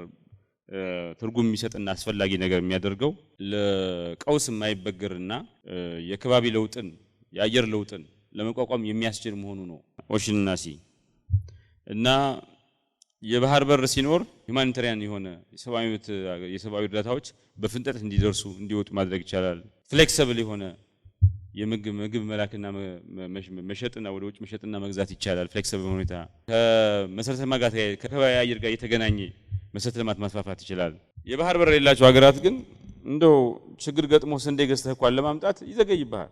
ትርጉም የሚሰጥና አስፈላጊ ነገር የሚያደርገው ለቀውስ የማይበገርና የከባቢ ለውጥን የአየር ለውጥን ለመቋቋም የሚያስችል መሆኑ ነው። ኦሽንና ሲ እና የባህር በር ሲኖር ሁማኒታሪያን የሆነ የሰብአዊ እርዳታዎች በፍጥነት እንዲደርሱ እንዲወጡ ማድረግ ይቻላል። ፍሌክሲብል የሆነ የምግብ መላክና መሸጥና ወደ ውጭ መሸጥና መግዛት ይቻላል። ፍሌክሲብል ሁኔታ ከመሰረተ ልማት ጋር ከከባቢ አየር ጋር የተገናኘ መሰረተ ልማት ማስፋፋት ይችላል። የባህር በር የሌላቸው ሀገራት ግን እንደው ችግር ገጥሞ ስንዴ ገዝተህ እንኳን ለማምጣት ይዘገይብሃል።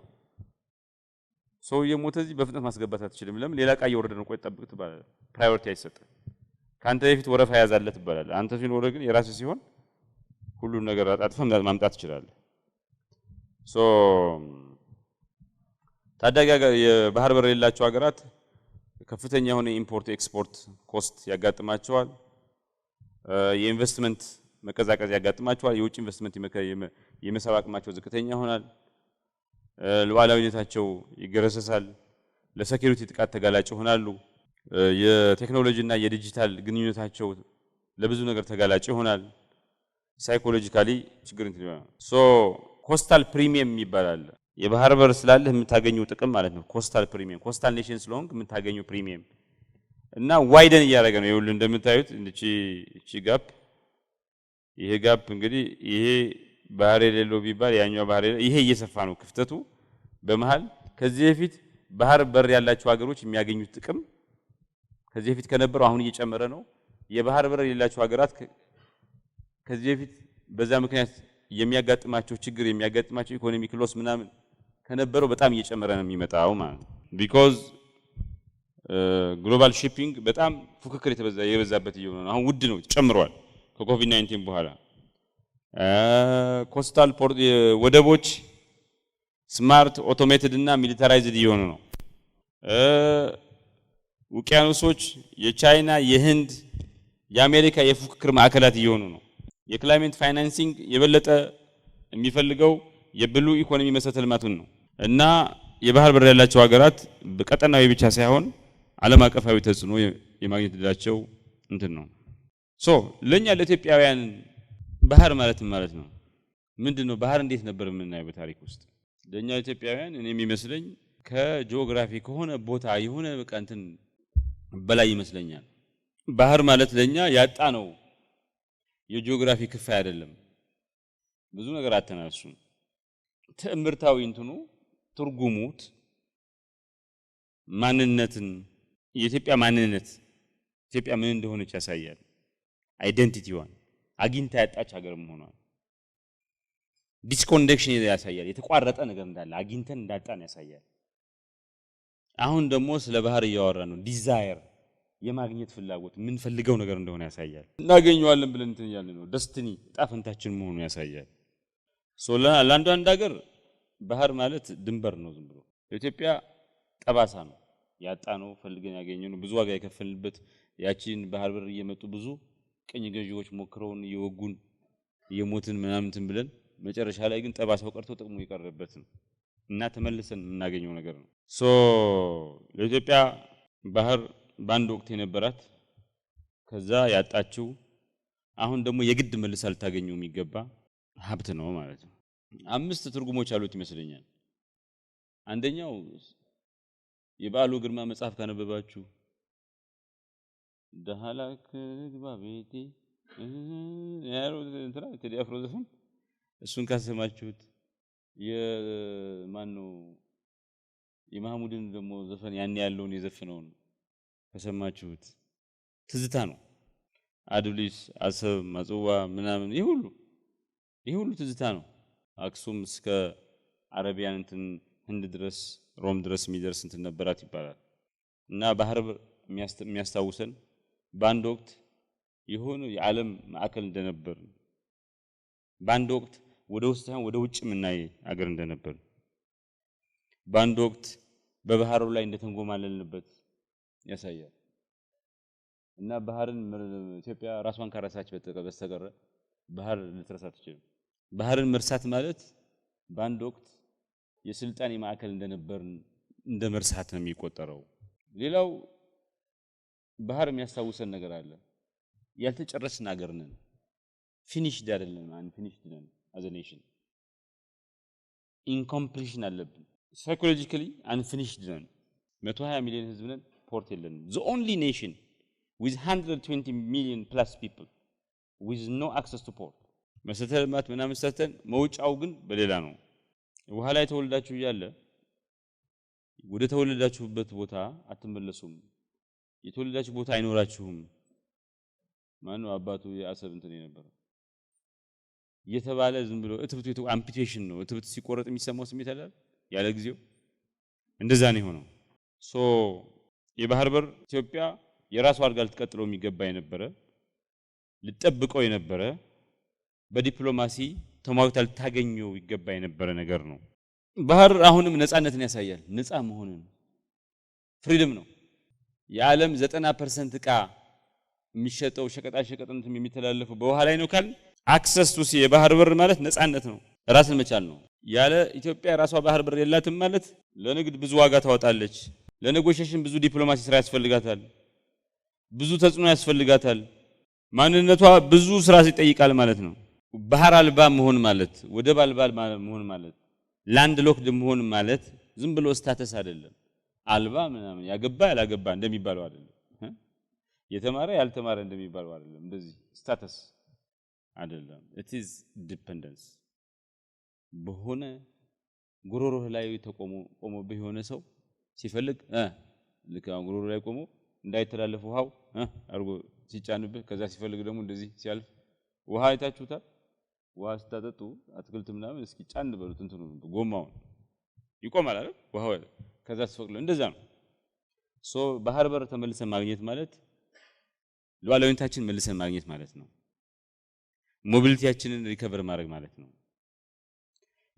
ሰው የሞተ እዚህ በፍጥነት ማስገባት አትችልም። ለምን? ሌላ ዕቃ እየወረደ ነው። ቆይ ጠብቅ ትባላለህ። ፕራዮሪቲ አይሰጥም። ካንተ በፊት ወረፋ ያዛለት ትባላለህ። አንተ ሲኖር ግን የራስህ ሲሆን ሁሉን ነገር አጣጥፈህ ማምጣት ትችላለህ። ታዳጊ የባህር በር የሌላቸው ሀገራት ከፍተኛ የሆነ ኢምፖርት ኤክስፖርት ኮስት ያጋጥማቸዋል። የኢንቨስትመንት መቀዛቀዝ ያጋጥማቸዋል። የውጭ ኢንቨስትመንት የመሳብ አቅማቸው ዝቅተኛ ይሆናል። ሉዓላዊነታቸው ይገረሰሳል። ለሴኩሪቲ ጥቃት ተጋላጭ ይሆናሉ። የቴክኖሎጂና የዲጂታል ግንኙነታቸው ለብዙ ነገር ተጋላጭ ይሆናል። ሳይኮሎጂካሊ ችግር እንትን ይሆናል። ኮስታል ፕሪሚየም ይባላል። የባህር በር ስላለህ የምታገኘው ጥቅም ማለት ነው። ኮስታል ፕሪሚየም ኮስታል ኔሽን ስለሆንክ የምታገኘው ፕሪሚየም እና ዋይደን እያደረገ ነው። ይኸውልህ እንደምታዩት እቺ ጋፕ ይሄ ጋፕ እንግዲህ ይሄ ባህር የሌለው ቢባል ያኛው ባህር ይሄ እየሰፋ ነው ክፍተቱ በመሃል። ከዚህ በፊት ባህር በር ያላቸው ሀገሮች የሚያገኙት ጥቅም ከዚህ በፊት ከነበረው አሁን እየጨመረ ነው። የባህር በር የሌላቸው ሀገራት ከዚህ በፊት በዛ ምክንያት የሚያጋጥማቸው ችግር የሚያጋጥማቸው ኢኮኖሚክ ሎስ ምናምን ከነበረው በጣም እየጨመረ ነው የሚመጣው ማለት ነው። ቢኮዝ ግሎባል ሺፒንግ በጣም ፉክክር የበዛበት እየሆነ ነው። አሁን ውድ ነው፣ ጨምሯል ከኮቪድ-19 በኋላ። ኮስታል ወደቦች ስማርት ኦቶሜትድ እና ሚሊታራይዝድ እየሆኑ ነው። ውቅያኖሶች የቻይና የህንድ የአሜሪካ የፉክክር ማዕከላት እየሆኑ ነው። የክላይሜት ፋይናንሲንግ የበለጠ የሚፈልገው የብሉ ኢኮኖሚ መሰረተ ልማቱን ነው እና የባህር በር ያላቸው ሀገራት በቀጠናዊ ብቻ ሳይሆን ዓለም አቀፋዊ ተጽዕኖ የማግኘት እድላቸው እንትን ነው። ለኛ ለኢትዮጵያውያን ባህር ማለት ነው ምንድነው? ባህር እንዴት ነበር የምናየው በታሪክ ውስጥ? ለኛ ኢትዮጵያውያን እኔ የሚመስለኝ ከጂኦግራፊ ከሆነ ቦታ የሆነ በቃ እንትን በላይ ይመስለኛል። ባህር ማለት ለኛ ያጣ ነው የጂኦግራፊ ክፍያ አይደለም። ብዙ ነገር አተናሱ ትዕምርታዊ እንትኑ ትርጉሙት ማንነትን የኢትዮጵያ ማንነት ኢትዮጵያ ምን እንደሆነች ያሳያል። አይደንቲቲዋን አግኝታ ያጣች ሀገር መሆኗን ዲስኮኔክሽን ያሳያል። የተቋረጠ ነገር እንዳለ አግኝተን እንዳጣን ያሳያል። አሁን ደግሞ ስለ ባህር እያወራ ነው። ዲዛየር የማግኘት ፍላጎት ምን ፈልገው ነገር እንደሆነ ያሳያል። እናገኘዋለን ብለን እንትን ያለ ነው። ደስቲኒ ጣፈንታችን መሆኑ ያሳያል። ለአንዳንድ ሀገር ባህር ማለት ድንበር ነው ዝም ብሎ። ኢትዮጵያ ጠባሳ ነው ያጣ ነው ፈልገን ያገኘነው ብዙ ዋጋ የከፈልንበት ያቺን ባህር በር እየመጡ ብዙ ቀኝ ገዢዎች ሞክረውን እየወጉን እየሞትን ምናምን ብለን መጨረሻ ላይ ግን ጠባሳው ቀርቶ ጥቅሙ ይቀርበት ነው እና ተመልሰን የምናገኘው ነገር ነው። ለኢትዮጵያ ባህር ባንድ ወቅት የነበራት ከዛ ያጣችው አሁን ደግሞ የግድ መልሳ ልታገኘው የሚገባ ሀብት ነው ማለት ነው። 5 ትርጉሞች አሉት ይመስለኛል። አንደኛው የበዓሉ ግርማ መጽሐፍ ካነበባችሁ ደሃላክ ግባ ቤቴ ያለው እንትና ቴዲ አፍሮ ዘፈን እሱን ካሰማችሁት የማን ነው የማህሙድን ደግሞ ዘፈን ያን ያለውን የዘፈነውን ከሰማችሁት ትዝታ ነው። አድብሊስ አሰብ ማጽዋ ምናምን ይሄ ሁሉ ትዝታ ነው። አክሱም እስከ አረቢያን እንትን ህንድ ድረስ ሮም ድረስ የሚደርስ እንትን ነበራት ይባላል እና ባህር የሚያስታውሰን በአንድ ወቅት የሆነ የዓለም ማዕከል እንደነበር በአንድ ወቅት ወደ ውስጥ ሳይሆን ወደ ውጭ የምናይ አገር እንደነበር በአንድ ወቅት በባህሩ ላይ እንደተንጎማለልንበት ያሳያል እና ባህርን ኢትዮጵያ ራሷን ካረሳች በስተቀር ባህር ልትረሳ አትችልም። ባህርን መርሳት ማለት በአንድ ወቅት የስልጣኔ ማዕከል እንደነበርን እንደመርሳት ነው የሚቆጠረው። ሌላው ባህር የሚያስታውሰን ነገር አለ። ያልተጨረስን ሀገር ነን። ፊኒሽድ አይደለም፣ አንፊኒሽድ ነን as a nation. ኢንኮምፕሊሽን አለብን። ሳይኮሎጂካሊ አንፊኒሽድ ነን። 120 ሚሊዮን ህዝብ ነን፣ ፖርት የለንም። the only nation with 120 million plus people with no access to port. መሰረተ ልማት ምናምን ሰርተን መውጫው ግን በሌላ ነው። ውሃ ላይ ተወልዳችሁ እያለ ወደ ተወለዳችሁበት ቦታ አትመለሱም። የተወለዳችሁ ቦታ አይኖራችሁም። ማነው አባቱ የአሰብ እንትን የነበረው እየተባለ ዝም ብሎ እትብቱ አምፒቴሽን ነው። እትብት ሲቆረጥ የሚሰማው ስሜት አለ ያለ ጊዜው እንደዛ ነው የሆነው። ሶ የባህር በር ኢትዮጵያ የራሷ አድርጋ ልትቀጥለው የሚገባ የነበረ ልትጠብቀው የነበረ በዲፕሎማሲ ተሟግታ ልታገኘው ይገባ የነበረ ነገር ነው። ባህር አሁንም ነፃነትን ያሳያል። ነፃ መሆንን ፍሪደም ነው። የዓለም 90% ዕቃ የሚሸጠው ሸቀጣ ሸቀጥን የሚተላለፈው በውሃ ላይ ነው ካል አክሰስ ቱ ሲ የባህር በር ማለት ነፃነት ነው፣ ራስን መቻል ነው። ያለ ኢትዮጵያ ራሷ ባህር በር የላትም ማለት ለንግድ ብዙ ዋጋ ታወጣለች፣ ለኔጎሺዬሽን ብዙ ዲፕሎማሲ ስራ ያስፈልጋታል፣ ብዙ ተጽዕኖ ያስፈልጋታል፣ ማንነቷ ብዙ ስራ ይጠይቃል ማለት ነው። ባህር አልባ መሆን ማለት ወደብ አልባ መሆን ማለት ላንድ ሎክድ መሆን ማለት ዝም ብሎ ስታተስ አይደለም። አልባ ምናምን ያገባ ያላገባ እንደሚባለው አይደለም። የተማረ ያልተማረ እንደሚባለው አይደለም። እንደዚህ ስታተስ አይደለም። it is dependence በሆነ ጉሮሮህ ላይ ቆሞ በሆነ ሰው ሲፈልግ ልክ ጉሮሮ ላይ ቆሞ እንዳይተላለፍ ውሃው አርጎ ሲጫንብህ ከዛ ሲፈልግ ደግሞ እንደዚህ ሲያልፍ ውሃ አይታችሁታል። ውሃ ስታጠጡ አትክልት ምናምን እስኪ ጫን በሉት እንትኑ ጎማውን ይቆማል አይደል? ውሃው ከዛ ሲፈቅለው እንደዛ ነው። ሶ ባህር በር ተመልሰን ማግኘት ማለት ሉዓላዊነታችን መልሰን ማግኘት ማለት ነው። ሞቢሊቲያችንን ሪከቨር ማድረግ ማለት ነው።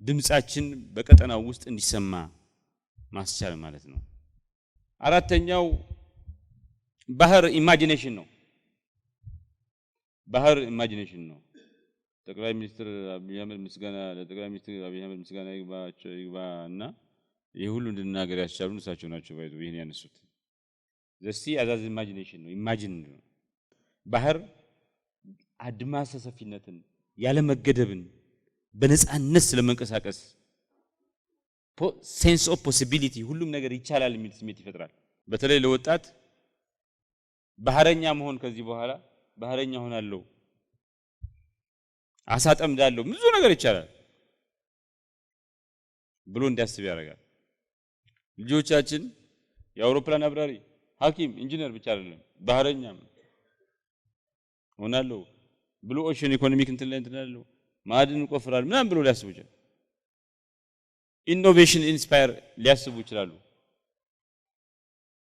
ድምጻችን በቀጠናው ውስጥ እንዲሰማ ማስቻል ማለት ነው። አራተኛው ባህር ኢማጂኔሽን ነው። ባህር ኢማጂኔሽን ነው። ጠቅላይ ሚኒስትር አብይ አህመድ ምስጋና ለጠቅላይ ሚኒስትር አብይ አህመድ ምስጋና ይግባና ይሄ ሁሉ እንድናገር ያስቻሉን እሳቸው ናቸው። ባይዞ ይሄን ያነሱት ዘሲ አዛዝ ኢማጂኔሽን ነው። ኢማጂን ነው። ባህር አድማሰ ሰፊነትን ያለ መገደብን በነፃነት ስለመንቀሳቀስ ሴንስ ኦፍ ፖሲቢሊቲ ሁሉም ነገር ይቻላል የሚል ስሜት ይፈጥራል። በተለይ ለወጣት ባህረኛ መሆን ከዚህ በኋላ ባህረኛ ሆናለሁ አሳጠምዳለሁ ብዙ ነገር ይቻላል ብሎ እንዲያስብ ያደርጋል። ልጆቻችን የአውሮፕላን አብራሪ፣ ሐኪም፣ ኢንጂነር ብቻ አይደለም ባህረኛም ሆናለሁ ብሎ ኦሽን ኢኮኖሚክ እንትን ላይ እንትናለሁ ማዕድን ቆፍራል ምናምን ብሎ ሊያስቡ ይችላል። ኢኖቬሽን ኢንስፓየር ሊያስቡ ይችላሉ።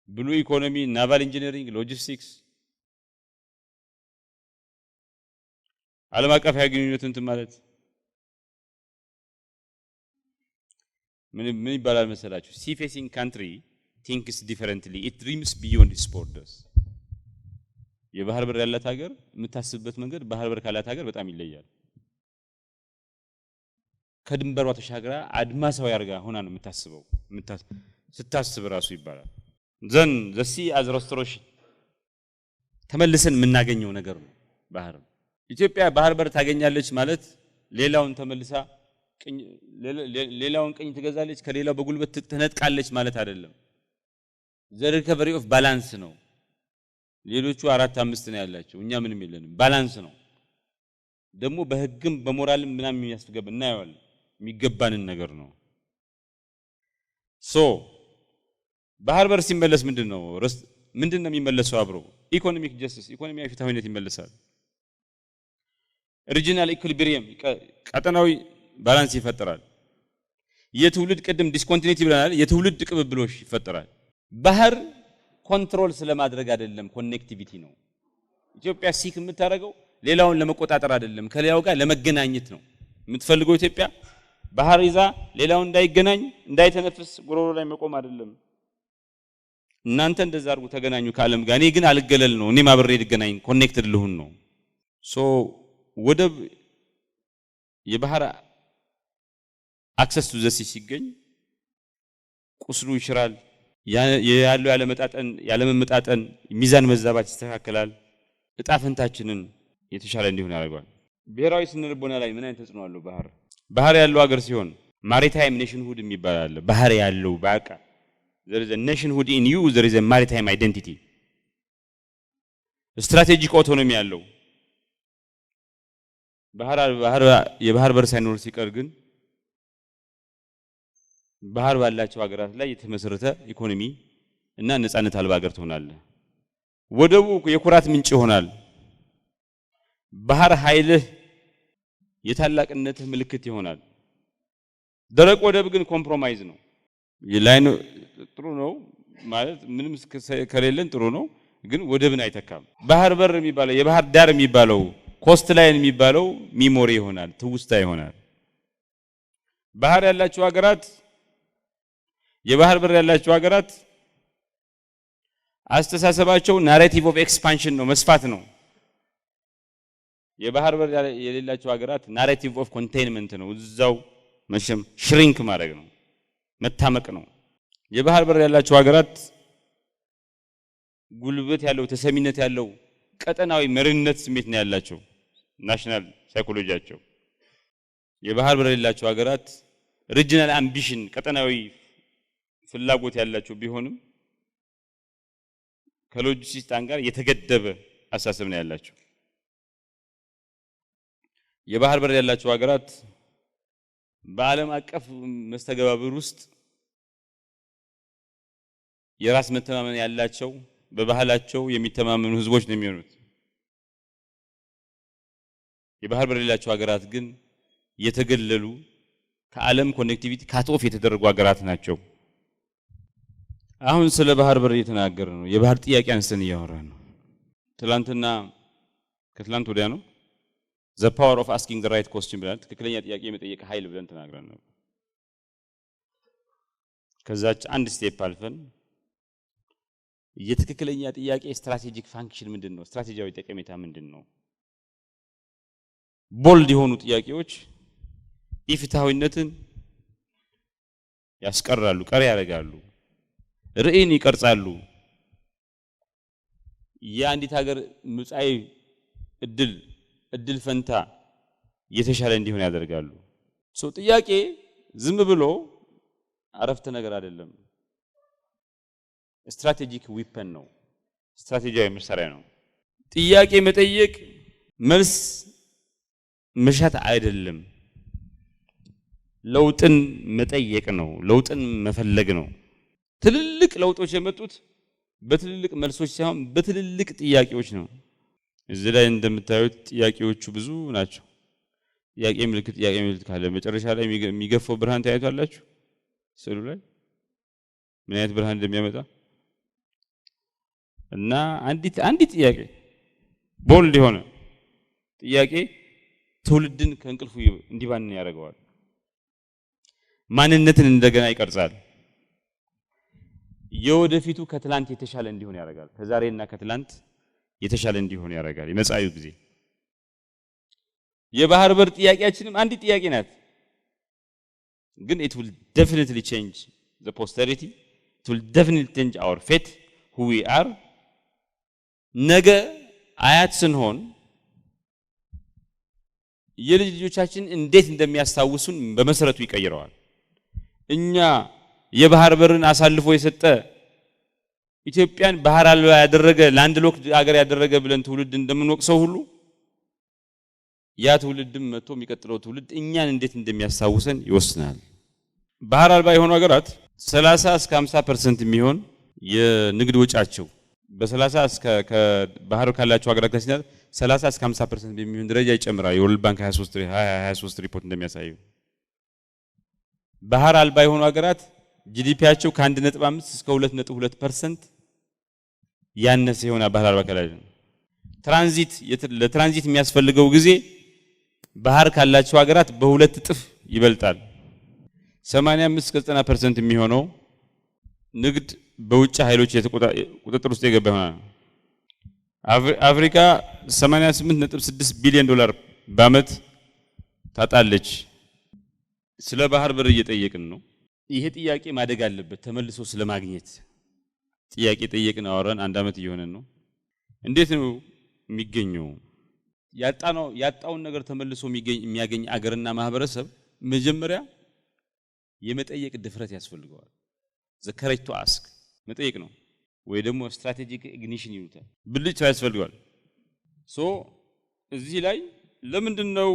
ብሉ ኢኮኖሚ፣ ናቫል ኢንጂነሪንግ፣ ሎጂስቲክስ፣ ዓለም አቀፍ ግንኙነት እንትን ማለት ምን ይባላል መሰላችሁ? ሲ ፌሲንግ ካንትሪ ቲንክስ ዲፈረንትሊ ኢት ድሪምስ ቢዮንድ ኢትስ ቦርደርስ። የባህር በር ያላት ሀገር የምታስብበት መንገድ ባህር በር ካላት ሀገር በጣም ይለያል። ከድንበሯ ተሻግራ አድማሳዊ አርጋ ሆና ነው የምታስበው። ስታስብ ራሱ ይባላል ዘን the sea as restoration ተመልሰን የምናገኘው ነገር ነው ባህር። ኢትዮጵያ ባህር በር ታገኛለች ማለት ሌላውን ተመልሳ ሌላውን ቀኝ ትገዛለች ከሌላው በጉልበት ትነጥቃለች ማለት አይደለም። the recovery of balance ነው። ሌሎቹ 4-5 ነው ያላቸው፣ እኛ ምንም የለንም። ባላንስ ነው ደግሞ በህግም በሞራልም ምናምን የሚያስገባ እናየዋለን የሚገባንን ነገር ነው። ሶ ባህር በር ሲመለስ ምንድነው የሚመለሰው? አብሮ ኢኮኖሚክ ጀስቲስ ኢኮኖሚያዊ ፍትሃዊነት ይመለሳል። ሪጂናል ኢኩሊብሪየም ቀጠናዊ ባላንስ ይፈጠራል። የትውልድ ቅድም ዲስኮንቲኒቲ ብለናል። የትውልድ ቅብብሎሽ ይፈጠራል። ባህር ኮንትሮል ስለማድረግ አይደለም፣ ኮኔክቲቪቲ ነው። ኢትዮጵያ ሲክ የምታደርገው ሌላውን ለመቆጣጠር አይደለም፣ ከሌላው ጋር ለመገናኘት ነው የምትፈልገው። ኢትዮጵያ ባህር ይዛ ሌላውን እንዳይገናኝ እንዳይተነፍስ ጉሮሮ ላይ መቆም አይደለም። እናንተ እንደዛ አድርጉ ተገናኙ ከዓለም ጋር፣ እኔ ግን አልገለል ነው፣ እኔም አብሬ ልገናኝ ኮኔክትድ ልሁን ነው። ሶ ወደብ የባህር አክሰስ ቱ ዘ ሲ ሲገኝ ቁስሉ ይሽራል። ያለው ያለመመጣጠን ሚዛን መዛባት ይስተካከላል። እጣ ፈንታችንን የተሻለ እንዲሆን ያደርጋል። ብሔራዊ ስነልቦና ላይ ምን አይነት ተጽዕኖ አለው? ባህር ያለው ሀገር ሲሆን ማሪታይም ኔሽንሁድ የሚባል አለ። ባህር ያለው በቃ there is a nationhood in you, there is a maritime identity. ስትራቴጂክ ኦቶኖሚ ያለው የባህር በር ሳይኖር ሲቀር ግን ባህር ባላቸው ሀገራት ላይ የተመሰረተ ኢኮኖሚ እና ነፃነት አልባ ሀገር ትሆናለህ። ወደቡ የኩራት ምንጭ ይሆናል። ባህር ኃይልህ የታላቅነትህ ምልክት ይሆናል። ደረቅ ወደብ ግን ኮምፕሮማይዝ ነው። የላይን ጥሩ ነው ማለት ምንም ከሌለን ጥሩ ነው፣ ግን ወደብን አይተካም። ባህር በር የሚባለው የባህር ዳር የሚባለው ኮስት ላይን የሚባለው ሚሞሪ ይሆናል፣ ትውስታ ይሆናል። ባህር ያላቸው ሀገራት የባህር በር ያላቸው ሀገራት አስተሳሰባቸው ናሬቲቭ ኦፍ ኤክስፓንሽን ነው፣ መስፋት ነው። የባህር በር የሌላቸው ሀገራት ናሬቲቭ ኦፍ ኮንቴይንመንት ነው፣ እዛው መሸም ሽሪንክ ማድረግ ነው፣ መታመቅ ነው። የባህር በር ያላቸው ሀገራት ጉልበት ያለው ተሰሚነት ያለው ቀጠናዊ መሪነት ስሜት ነው ያላቸው፣ ናሽናል ሳይኮሎጂያቸው። የባህር በር የሌላቸው ሀገራት ሪጂናል አምቢሽን ቀጠናዊ ፍላጎት ያላቸው ቢሆንም ከሎጂስቲክስ ጋር የተገደበ አሳሰብ ነው ያላቸው። የባህር በር ያላቸው ሀገራት በዓለም አቀፍ መስተጋብር ውስጥ የራስ መተማመን ያላቸው በባህላቸው የሚተማመኑ ህዝቦች ነው የሚሆኑት። የባህር በር የሌላቸው ሀገራት ግን የተገለሉ ከዓለም ኮኔክቲቪቲ ካትኦፍ የተደረጉ ሀገራት ናቸው። አሁን ስለ ባህር በር እየተናገርን ነው። የባህር ጥያቄ አንስተን እያወራን ነው። ትላንትና ከትላንት ወዲያ ነው the power of asking the right question ብለን ትክክለኛ ጥያቄ የመጠየቅ ኃይል ብለን ተናግረን ነው። ከዛች አንድ ስቴፕ አልፈን የትክክለኛ ጥያቄ ስትራቴጂክ ፋንክሽን ምንድነው? ስትራቴጂያዊ ጠቀሜታ ምንድነው? ቦልድ የሆኑ ጥያቄዎች ኢፍትሃዊነትን ያስቀራሉ፣ ቀሪ ያደርጋሉ፣ ርዕይን ይቀርጻሉ። የአንዲት ሀገር ምጻኤ እድል ፈንታ የተሻለ እንዲሆን ያደርጋሉ። ጥያቄ ዝም ብሎ አረፍተ ነገር አይደለም። ስትራቴጂክ ዊፐን ነው፣ ስትራቴጂያዊ መሳሪያ ነው። ጥያቄ መጠየቅ መልስ መሻት አይደለም፣ ለውጥን መጠየቅ ነው፣ ለውጥን መፈለግ ነው። ትልልቅ ለውጦች የመጡት በትልልቅ መልሶች ሳይሆን በትልልቅ ጥያቄዎች ነው። እዚህ ላይ እንደምታዩት ጥያቄዎቹ ብዙ ናቸው። ጥያቄ ምልክት ካለ መጨረሻ ላይ የሚገፋው ብርሃን ታያዩታላችሁ። ስዕሉ ላይ ምን አይነት ብርሃን እንደሚያመጣ እና አንዲት ጥያቄ ቦልድ የሆነ ጥያቄ ትውልድን ከእንቅልፉ እንዲባንን ያደርገዋል። ማንነትን እንደገና ይቀርጻል። የወደፊቱ ከትላንት የተሻለ እንዲሆን ያደርጋል። ከዛሬና ከትላንት የተሻለ እንዲሆን ያደርጋል። የመጻዩ ጊዜ የባህር በር ጥያቄያችንም አንዲት ጥያቄ ናት፣ ግን it will definitely change the posterity, it will definitely change our fate, who we are. ነገ አያት ስንሆን የልጅ ልጆቻችን እንዴት እንደሚያስታውሱን በመሰረቱ ይቀይረዋል። እኛ የባህር በርን አሳልፎ የሰጠ ኢትዮጵያን ባህር አልባ ያደረገ ላንድ ሎክድ ሀገር ያደረገ ብለን ትውልድ እንደምንወቅሰው ሁሉ ያ ትውልድም መጥቶ የሚቀጥለው ትውልድ እኛን እንዴት እንደሚያስታውሰን ይወስናል። ባህር አልባ የሆኑ ሀገራት 30 እስከ 50% የሚሆን የንግድ ወጫቸው በ30 እስከ ከባህር ካላቸው ሀገራት ጋር ሲናገር 30 እስከ 50% በሚሆን ደረጃ ይጨምራል። የወርልድ ባንክ 23 ሪፖርት እንደሚያሳየው ባህር አልባ የሆኑ ሀገራት ጂዲፒያቸው ከ1.5 እስከ 2.2% ያነሰ የሆነ ባህር አልባ ከላይ ለትራንዚት የሚያስፈልገው ጊዜ ባህር ካላቸው ሀገራት በሁለት እጥፍ ይበልጣል። 85 እስከ 90% የሚሆነው ንግድ በውጭ ኃይሎች ቁጥጥር ውስጥ የገባ ይሆናል። አፍሪካ $88.6 ቢሊዮን በአመት ታጣለች። ስለ ባህር በር እየጠየቅን ነው። ይሄ ጥያቄ ማደግ አለበት ተመልሶ ስለማግኘት ጥያቄ ጠየቅን አወራን 1 አመት እየሆነን ነው። እንዴት ነው የሚገኘው? ያጣውን ነገር ተመልሶ የሚያገኝ አገርና ማህበረሰብ መጀመሪያ የመጠየቅ ድፍረት ያስፈልገዋል። the courage to ask መጠየቅ ነው ወይ ደግሞ ስትራቴጂክ ኢግኒሽን ይሉታል። ብልጭታ ያስፈልገዋል። እዚህ ላይ ለምንድነው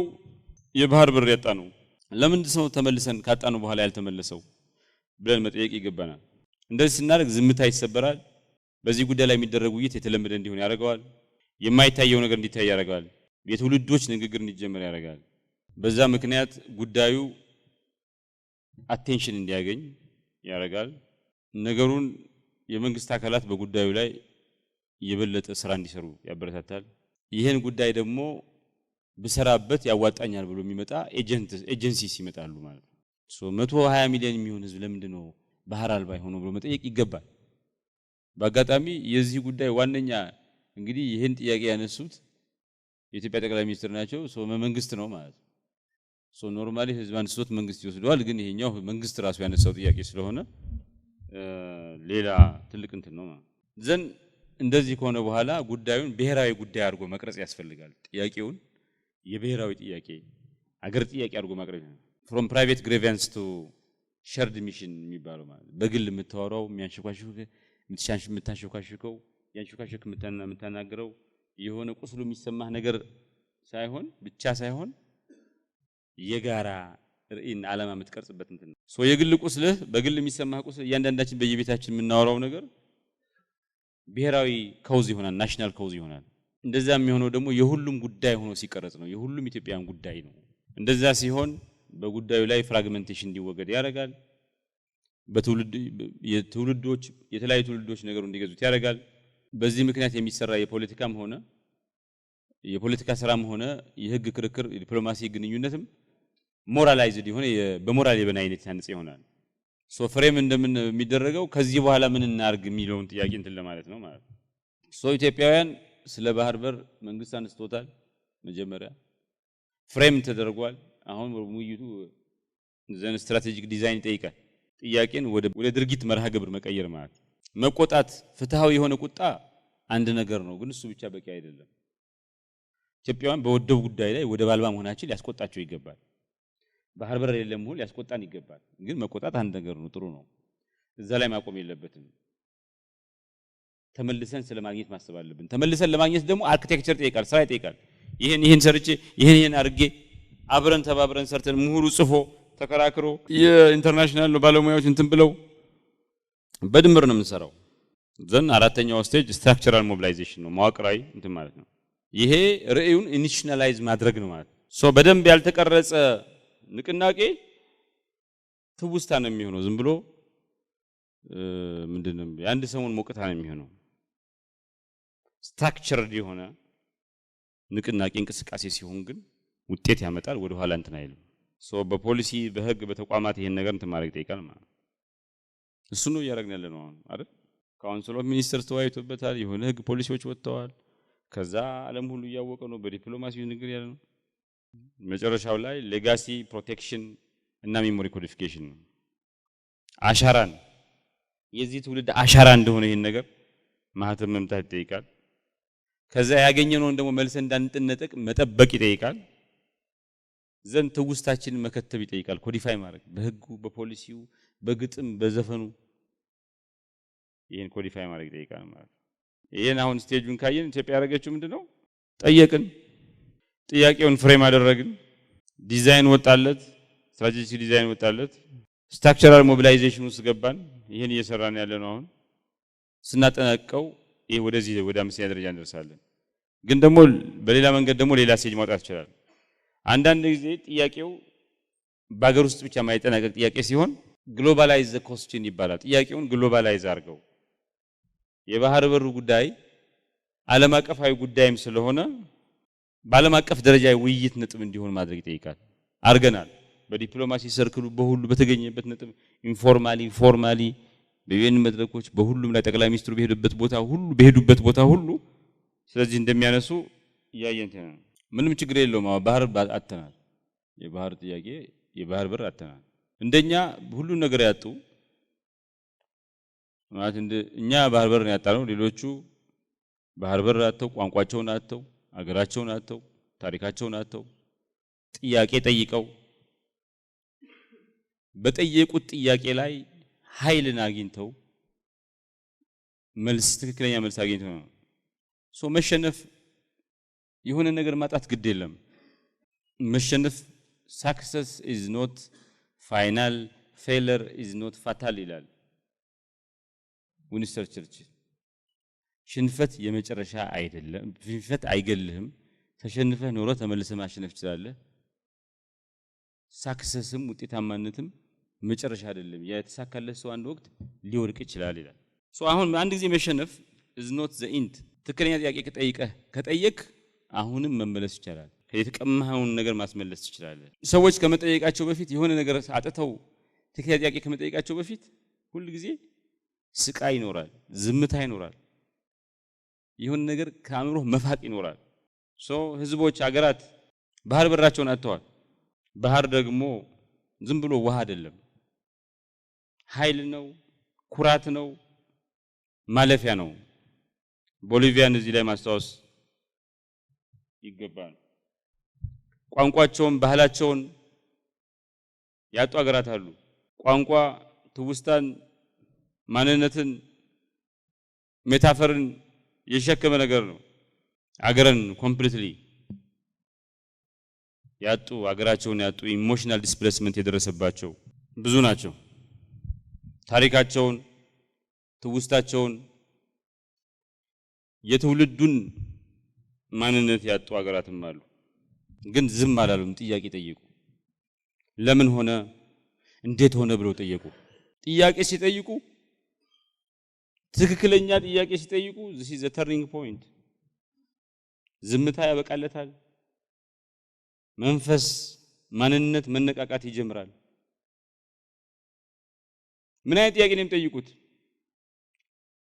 የባህር በር ያጣነው? ለምንድነው ተመልሰን ካጣነው በኋላ ያልተመለሰው ብለን መጠየቅ ይገባናል። እንደዚህ ስናደርግ ዝምታ ይሰበራል። በዚህ ጉዳይ ላይ የሚደረግ ውይይት የተለመደ እንዲሆን ያደርጋል። የማይታየው ነገር እንዲታይ ያደርጋል። የትውልዶች ንግግር እንዲጀመር ያደርጋል። በዛ ምክንያት ጉዳዩ አቴንሽን እንዲያገኝ ያደርጋል። ነገሩን የመንግስት አካላት በጉዳዩ ላይ የበለጠ ስራ እንዲሰሩ ያበረታታል። ይሄን ጉዳይ ደግሞ በሰራበት ያዋጣኛል ብሎ የሚመጣ ኤጀንሲስ ይመጣሉ ማለት ነው። 120 ሚሊዮን የሚሆን ህዝብ ለምንድነው ባህር አልባ ሆኖ ብሎ መጠየቅ ይገባል። በአጋጣሚ የዚህ ጉዳይ ዋነኛ እንግዲህ ይሄን ጥያቄ ያነሱት የኢትዮጵያ ጠቅላይ ሚኒስትር ናቸው። መንግስት ነው ማለት ነው። ኖርማሊ ህዝብ አንስቶት መንግስት ይወስደዋል። ግን ይሄኛው መንግስት ራሱ ያነሳው ጥያቄ ስለሆነ ሌላ ትልቅ እንትን ነው ማለት ዘን እንደዚህ ከሆነ በኋላ ጉዳዩን ብሔራዊ ጉዳይ አድርጎ መቅረጽ ያስፈልጋል። ጥያቄውን የብሔራዊ ጥያቄ አገር ጥያቄ አድርጎ ማቅረብ ነው። from private grievance to shared mission የሚባለው ማለት በግል የምታወራው የምታንሸኳሽከው ያንሸኳሽክ የምታናገረው የሆነ ቁስሉ የሚሰማህ ነገር ሳይሆን ብቻ ሳይሆን የጋራ ርዕይን ዓላማ የምትቀርጽበት እንትን ነው። የግል ቁስልህ በግል የሚሰማህ ቁስል እያንዳንዳችን በየቤታችን የምናወራው ነገር ብሔራዊ ካውዝ ይሆናል፣ ናሽናል ካውዝ ይሆናል። እንደዛ የሚሆነው ደግሞ የሁሉም ጉዳይ ሆኖ ሲቀርጽ ነው። የሁሉም ኢትዮጵያውያን ጉዳይ ነው። እንደዛ ሲሆን በጉዳዩ ላይ ፍራግመንቴሽን እንዲወገድ ያደርጋል። የትውልዶች የተለያዩ ትውልዶች ነገሩ እንዲገዙት ያደርጋል። በዚህ ምክንያት የሚሰራ የፖለቲካም ሆነ የፖለቲካ ስራም ሆነ የህግ ክርክር ዲፕሎማሲ ግንኙነትም ሞራላይዝድ ይሆነ በሞራል የበላይነት ያንጽ ይሆናል። ፍሬም እንደምን የሚደረገው ከዚህ በኋላ ምን እናርግ የሚለውን ጥያቄ እንትን ለማለት ነው ማለት ነው። ኢትዮጵያውያን ስለ ባህር በር መንግስት አንስቶታል። መጀመሪያ ፍሬም ተደርጓል። አሁን ውይይቱ ዘን ስትራቴጂክ ዲዛይን ይጠይቃል። ጥያቄን ወደ ድርጊት መርሃ ግብር መቀየር ማለት መቆጣት ፍትሃዊ የሆነ ቁጣ አንድ ነገር ነው፣ ግን እሱ ብቻ በቂ አይደለም። ኢትዮጵያውያን በወደቡ ጉዳይ ላይ ወደ ባልባ መሆናችን ሊያስቆጣቸው ይገባል። ባህር በር የለም ሁሉ ሊያስቆጣን ይገባል። ግን መቆጣት አንድ ነገር ነው፣ ጥሩ ነው። እዛ ላይ ማቆም የለበትም። ተመልሰን ስለማግኘት ማሰብ አለብን። ተመልሰን ለማግኘት ደግሞ አርኪቴክቸር ይጠይቃል፣ ስራ ይጠይቃል። ይሄን ሰርቼ ይሄን አድርጌ አብረን ተባብረን ሰርተን ምሁሩ ጽፎ ተከራክሮ የኢንተርናሽናል ባለሙያዎች እንትን ብለው በድምር ነው የምንሰራው። ዘን አራተኛው ስቴጅ ስትራክቸራል ሞቢላይዜሽን ነው፣ መዋቅራዊ እንትን ማለት ነው። ይሄ ርዕዩን ኢኒሽናላይዝ ማድረግ ነው ማለት ነው። በደንብ ያልተቀረጸ ንቅናቄ ትውስታ ነው የሚሆነው። ዝም ብሎ ምንድነው የአንድ ሰሞን ሞቅታ ነው የሚሆነው። ስትራክቸርድ የሆነ ንቅናቄ እንቅስቃሴ ሲሆን ግን ውጤት ያመጣል፣ ወደ ኋላ እንትን አይልም። በፖሊሲ በህግ በተቋማት ይሄን ነገር እንትን ማድረግ ይጠይቃል ማለት ነው። እሱ ነው እያደረግን ያለ ነው አይደል? ካውንስል ኦፍ ሚኒስተርስ ተወያይቶበታል። የሆነ ህግ ፖሊሲዎች ወጥተዋል። ከዛ ዓለም ሁሉ እያወቀ ነው። በዲፕሎማሲው ንግግር ያለ ነው። መጨረሻው ላይ ሌጋሲ ፕሮቴክሽን እና ሜሞሪ ኮዲፊኬሽን ነው። አሻራን የዚህ ትውልድ አሻራ እንደሆነ ይሄን ነገር ማህተም መምታት ይጠይቃል። ከዛ ያገኘነውን ደግሞ መልሰን እንዳንጥነጠቅ መጠበቅ ይጠይቃል። ዘንድ ትውስታችንን መከተብ ይጠይቃል። ኮዲፋይ ማድረግ በህጉ በፖሊሲው በግጥም በዘፈኑ ይሄን ኮዲፋይ ማድረግ ይጠይቃል ማለት ነው። ይሄን አሁን ስቴጁን ካየን ኢትዮጵያ ያደረገችው ምንድነው? ጠየቅን፣ ጥያቄውን ፍሬም አደረግን፣ ዲዛይን ወጣለት፣ ስትራቴጂክ ዲዛይን ወጣለት፣ ስትራክቸራል ሞቢላይዜሽን ውስጥ ገባን። ይሄን እየሰራን ያለ ነው። አሁን ስናጠናቀው ይሄ ወደዚህ ወደ 5ኛ ደረጃ እንደርሳለን። ግን ደግሞ በሌላ መንገድ ደግሞ ሌላ ስቴጅ ማውጣት ይችላል። አንዳንድ ጊዜ ጥያቄው በአገር ውስጥ ብቻ ማይጠናቀቅ ጥያቄ ሲሆን ግሎባላይዝ ዘ ኮስችን ይባላል። ጥያቄውን ግሎባላይዝ አድርገው የባህር በሩ ጉዳይ ዓለም አቀፋዊ ጉዳይም ስለሆነ በዓለም አቀፍ ደረጃ ውይይት ነጥብ እንዲሆን ማድረግ ይጠይቃል። አርገናል። በዲፕሎማሲ ሰርክሉ በሁሉ በተገኘበት ነጥብ ኢንፎርማሊ ፎርማሊ በዩኤን መድረኮች በሁሉም ላይ ጠቅላይ ሚኒስትሩ በሄዱበት ቦታ ሁሉ ስለዚህ እንደሚያነሱ ያየን ምንም ችግር የለውም። ባህር አጥተናል። የባህር ጥያቄ የባህር በር አጥተናል። እንደኛ ሁሉ ነገር ያጡ ማለት እኛ ባህር በር ያጣነው ሌሎቹ ባህር በር አጥተው ቋንቋቸውን አጥተው አገራቸውን አጥተው ታሪካቸውን አጥተው ጥያቄ ጠይቀው በጠየቁት ጥያቄ ላይ ኃይልን አግኝተው መልስ ትክክለኛ መልስ አግኝተው ነው። መሸነፍ የሆነ ነገር ማጣት ግድ የለም። መሸነፍ success is not final, failure is not fatal ይላል ዊንስተን ቸርችል። ሽንፈት የመጨረሻ አይደለም። ሽንፈት አይገልህም። ተሸንፈህ ኖሮ ተመልሰህ ማሸነፍ ትችላለህ። ሳክሰስም ውጤታማነትም መጨረሻ አይደለም። የተሳካለት ሰው አንድ ወቅት ሊወድቅ ይችላል ይላል። አሁን አንድ ጊዜ መሸነፍ is not the end። ትክክለኛ ጥያቄ ከጠየቅ አሁንም መመለስ ይችላል። የተቀማኸውን ነገር ማስመለስ ትችላለህ። ሰዎች ከመጠየቃቸው በፊት የሆነ ነገር አጥተው ትክክለኛ ጥያቄ ከመጠየቃቸው በፊት ሁሉ ጊዜ ስቃይ ይኖራል፣ ዝምታ ይኖራል፣ የሆነ ነገር ከአእምሮ መፋቅ ይኖራል። ህዝቦች አገራት ባህር በራቸውን አጥተዋል። ባህር ደግሞ ዝም ብሎ ውሃ አይደለም፣ ኃይል ነው፣ ኩራት ነው፣ ማለፊያ ነው። ቦሊቪያን እዚህ ላይ ማስታወስ ይገባል። ቋንቋቸውን ባህላቸውን ያጡ አገራት አሉ። ቋንቋ ትውስታን፣ ማንነትን፣ ሜታፈርን የሸከመ ነገር ነው። አገርን ኮምፕሊትሊ ያጡ አገራቸውን ያጡ ኢሞሽናል ዲስፕሌስመንት የደረሰባቸው ብዙ ናቸው። ታሪካቸውን፣ ትውስታቸውን፣ የትውልዱን ማንነት ያጡ አገራትም አሉ። ግን ዝም አላሉም። ጥያቄ ጠየቁ። ለምን ሆነ እንዴት ሆነ ብለው ጠየቁ። ጥያቄ ሲጠይቁ ትክክለኛ ጥያቄ ሲጠይቁ this is a turning point። ዝምታ ያበቃለታል። መንፈስ ማንነት መነቃቃት ይጀምራል። ምን አይነት ጥያቄ ነው የሚጠይቁት?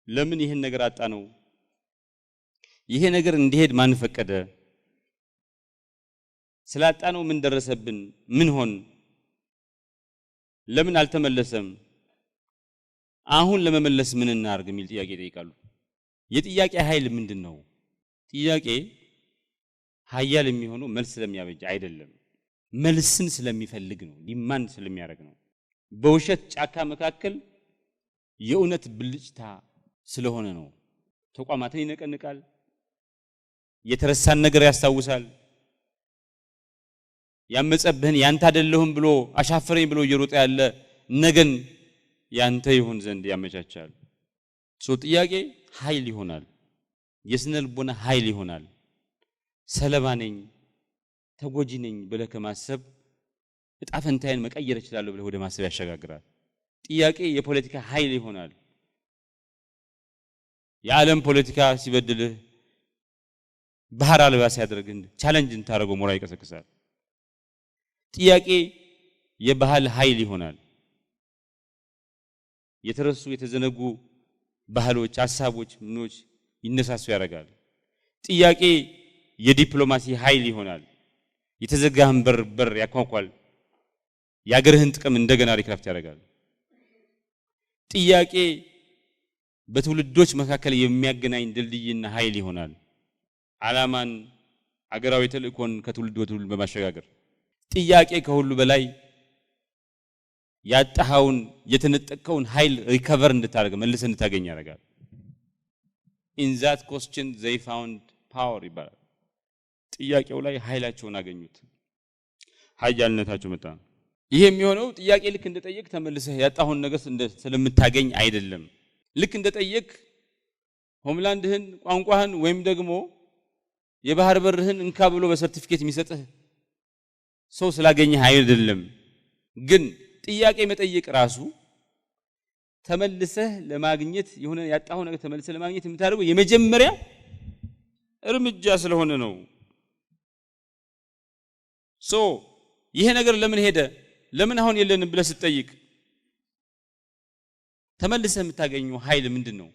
ለምን ይሄን ነገር አጣ ነው? ይሄ ነገር እንዲሄድ ማን ፈቀደ? ስላጣ ነው ምን ደረሰብን? ምን ሆን? ለምን አልተመለሰም? አሁን ለመመለስ ምን እናርግ የሚል ጥያቄ ይጠይቃሉ። የጥያቄ ኃይል ምንድነው? ጥያቄ ኃያል የሚሆነው መልስ ስለሚያበጅ አይደለም፣ መልስን ስለሚፈልግ ነው፣ ዲማንድ ስለሚያደርግ ነው። በውሸት ጫካ መካከል የእውነት ብልጭታ ስለሆነ ነው። ተቋማትን ይነቀንቃል፣ የተረሳን ነገር ያስታውሳል። ያመጸብህን ያንተ አይደለሁም ብሎ አሻፈረኝ ብሎ እየሮጠ ያለ ነገን ያንተ ይሁን ዘንድ ያመቻቻል። ጥያቄ ኃይል ይሆናል፣ የስነ ልቦና ኃይል ይሆናል። ሰለባ ነኝ ተጎጂ ነኝ ብለህ ከማሰብ እጣ ፈንታዬን መቀየር እችላለሁ ብለህ ወደ ማሰብ ያሸጋግራል። ጥያቄ የፖለቲካ ኃይል ይሆናል። የዓለም ፖለቲካ ሲበድልህ ባህር አልባ ሲያደርግህ ቻሌንጅ እንታረገው ሞራል ይቀሰቅሳል። ጥያቄ የባህል ኃይል ይሆናል። የተረሱ የተዘነጉ ባህሎች፣ ሐሳቦች፣ ምኖች ይነሳሱ ያደርጋል። ጥያቄ የዲፕሎማሲ ኃይል ይሆናል። የተዘጋህን በር ያኳኳል። የአገርህን ጥቅም እንደገና ሪክራፍት ያደርጋል። ጥያቄ በትውልዶች መካከል የሚያገናኝ ድልድይና ኃይል ይሆናል። ዓላማን፣ አገራዊ ተልእኮን ከትውልድ ወደ ትውልድ በማሸጋገር ጥያቄ ከሁሉ በላይ ያጣኸውን የተነጠቀውን ኃይል ሪከቨር እንድታደርግ መልሰህ እንድታገኝ ያደርጋል። in that question they found power ይባላል። ጥያቄው ላይ ኃይላቸውን አገኙት፣ ኃያልነታቸው መጣ። ይሄ የሚሆነው ጥያቄ ልክ እንደጠየቅ ተመልሰህ ያጣኸውን ነገር ስለምታገኝ አይደለም። ልክ እንደጠየቅ ሆምላንድህን፣ ቋንቋህን ወይም ደግሞ የባህር በርህን እንካ ብሎ በሰርቲፊኬት የሚሰጥህ ሰው ስላገኘህ አይደለም። ግን ጥያቄ መጠየቅ ራሱ ተመልሰህ ለማግኘት የሆነ ያጣኸው ነገር ተመልሰህ ለማግኘት የምታደርገው የመጀመሪያ እርምጃ ስለሆነ ነው። ይሄ ነገር ለምን ሄደ፣ ለምን አሁን የለንም ብለህ ስትጠይቅ ተመልሰህ የምታገኘው ኃይል ምንድነው?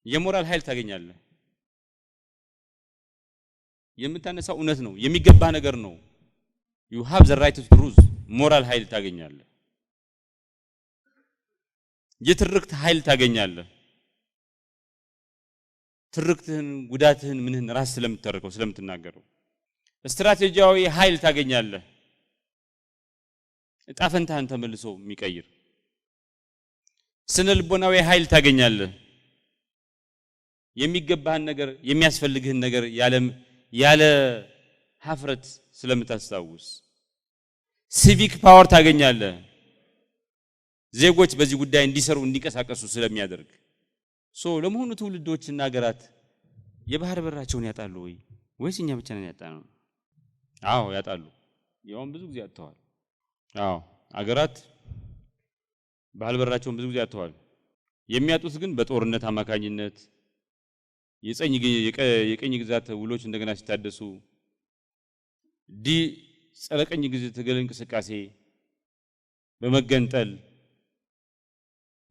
የሞራል ኃይል ታገኛለህ። የምታነሳው እውነት ነው፣ የሚገባ ነገር ነው። you have the right to choose ሞራል ኃይል ታገኛለህ የትርክት ኃይል ታገኛለህ ትርክትህን ጉዳትህን ምንህን ራስ ስለምትተርከው ስለምትናገረው ስትራቴጂያዊ ኃይል ታገኛለህ እጣፈንታን ተመልሶ የሚቀይር ስነልቦናዊ ኃይል ታገኛለህ የሚገባህን ነገር የሚያስፈልግህን ነገር ያለ ሀፍረት ስለምታስታውስ ሲቪክ ፓወር ታገኛለህ ዜጎች በዚህ ጉዳይ እንዲሰሩ እንዲቀሳቀሱ ስለሚያደርግ ለመሆኑ ትውልዶችና ሀገራት የባህር በራቸውን ያጣሉ ወይስ እኛ ብቻ ነን ያጣነው አዎ ያጣሉ ያውም ብዙ ጊዜ ያጣዋል አዎ ሀገራት ባህር በራቸውን ብዙ ጊዜ ያጣዋል የሚያጡት ግን በጦርነት አማካኝነት የቀኝ ግዛት ውሎች እንደገና ሲታደሱ ጸረቀኝ ግዛት ትግል እንቅስቃሴ በመገንጠል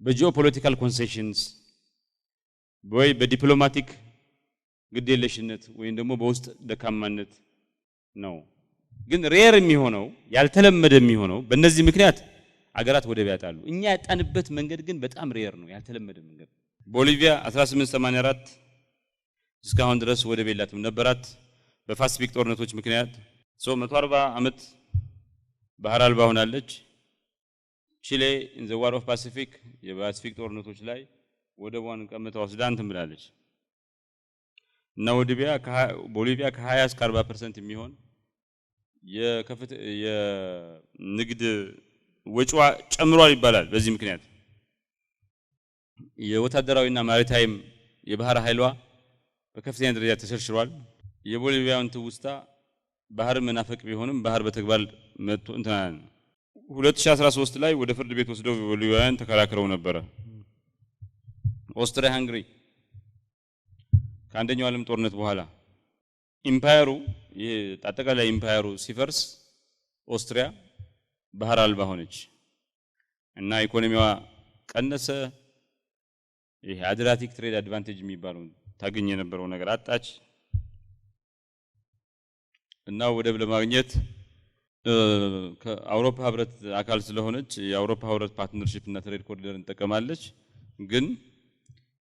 በጂኦፖለቲካል ኮንሴሽንስ ወይ በዲፕሎማቲክ ግዴለሽነት ወይም ደግሞ በውስጥ ደካማነት ነው ግን ሬር የሚሆነው ያልተለመደ የሚሆነው በእነዚህ ምክንያት አገራት ወደብ ያጣሉ እኛ ያጣንበት መንገድ ግን በጣም ሬር ነው ያልተለመደ መንገድ ቦሊቪያ 1884 እስካሁን ድረስ ወደብ የላትም ነበራት በፓሲፊክ ጦርነቶች ምክንያት 140 አመት ባህር አልባ ሆናለች ቺሌ in the war of Pacific የፓሲፊክ ጦርነቶች ላይ ወደቧን ቀምታ ወስዳ እንትን ብላለች እና ቦሊቪያ ከ20 እስከ 40% የሚሆን የንግድ ወጪዋ ጨምሯል ይባላል በዚህ ምክንያት የወታደራዊና ማሪታይም የባህር ኃይሏ በከፍተኛ ደረጃ ተሸርሽሯል የቦሊቪያውን ትውስታ ባህር መናፈቅ ቢሆንም ባህር በተግባር መጥቶ እንተናን 2013 ላይ ወደ ፍርድ ቤት ወስደው ቦሊቪያን ተከራክረው ነበር ኦስትሪያ ሃንግሪ ከአንደኛው ዓለም ጦርነት በኋላ ኢምፓየሩ የአጠቃላይ ኢምፓየሩ ሲፈርስ ኦስትሪያ ባህር አልባ ሆነች እና ኢኮኖሚዋ ቀነሰ ይሄ አድሪያቲክ ትሬድ አድቫንቴጅ የሚባለው ታገኝ የነበረው ነገር አጣች እና ወደብ ለማግኘት ከአውሮፓ ህብረት አካል ስለሆነች የአውሮፓ ህብረት ፓርትነርሺፕ እና ትሬድ ኮሪደር እንጠቀማለች ግን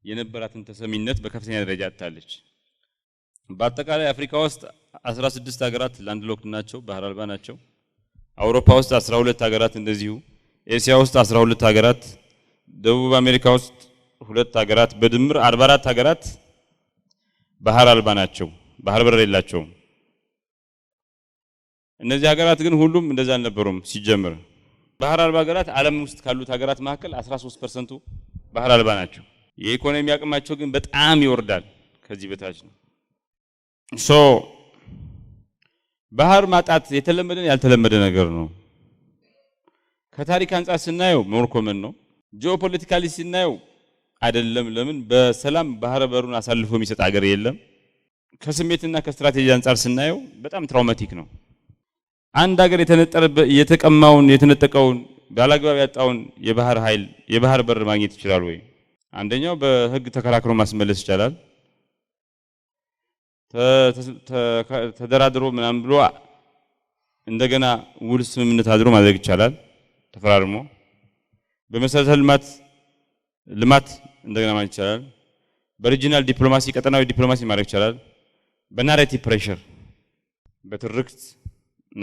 የነበራትን ተሰሚነት በከፍተኛ ደረጃ አጣለች በአጠቃላይ አፍሪካ ውስጥ 16 ሀገራት ላንድ ሎክድ ናቸው ባህር አልባ ናቸው አውሮፓ ውስጥ 12 ሀገራት እንደዚሁ ኤሲያ ውስጥ 12 ሀገራት ደቡብ አሜሪካ ውስጥ 2 ሀገራት በድምር 44 ሀገራት ባህር አልባ ናቸው ባህር በር የላቸውም እነዚህ ሀገራት ግን ሁሉም እንደዛ አልነበሩም ሲጀምር ባህር አልባ ሀገራት ዓለም ውስጥ ካሉት ሀገራት መካከል 13% ባህር አልባ ናቸው የኢኮኖሚ አቅማቸው ግን በጣም ይወርዳል ከዚህ በታች ነው ባህር ማጣት የተለመደን ያልተለመደ ነገር ነው ከታሪክ አንፃር ስናየው ሞር ኮመን ነው ጂኦፖለቲካሊ ስናየው አይደለም ለምን በሰላም ባህር በሩን አሳልፎ የሚሰጥ ሀገር የለም ከስሜትና ከስትራቴጂ አንፃር ስናየው በጣም ትራውማቲክ ነው አንድ ሀገር የተነጠቀውን ባላግባብ ያጣውን የባህር ኃይል የባህር በር ማግኘት ይችላል ወይ አንደኛው በህግ ተከራክሮ ማስመለስ ይችላል ተደራድሮ ምናምን ብሎ እንደገና ውል ስምምነት አድሮ ማድረግ ይችላል ተፈራርሞ በመሰረተ ልማት እንደገና ማለት ይችላል በሪጂናል ዲፕሎማሲ ቀጠናዊ ዲፕሎማሲ ማድረግ ይችላል በናሬቲቭ ፕሬሸር በትርክት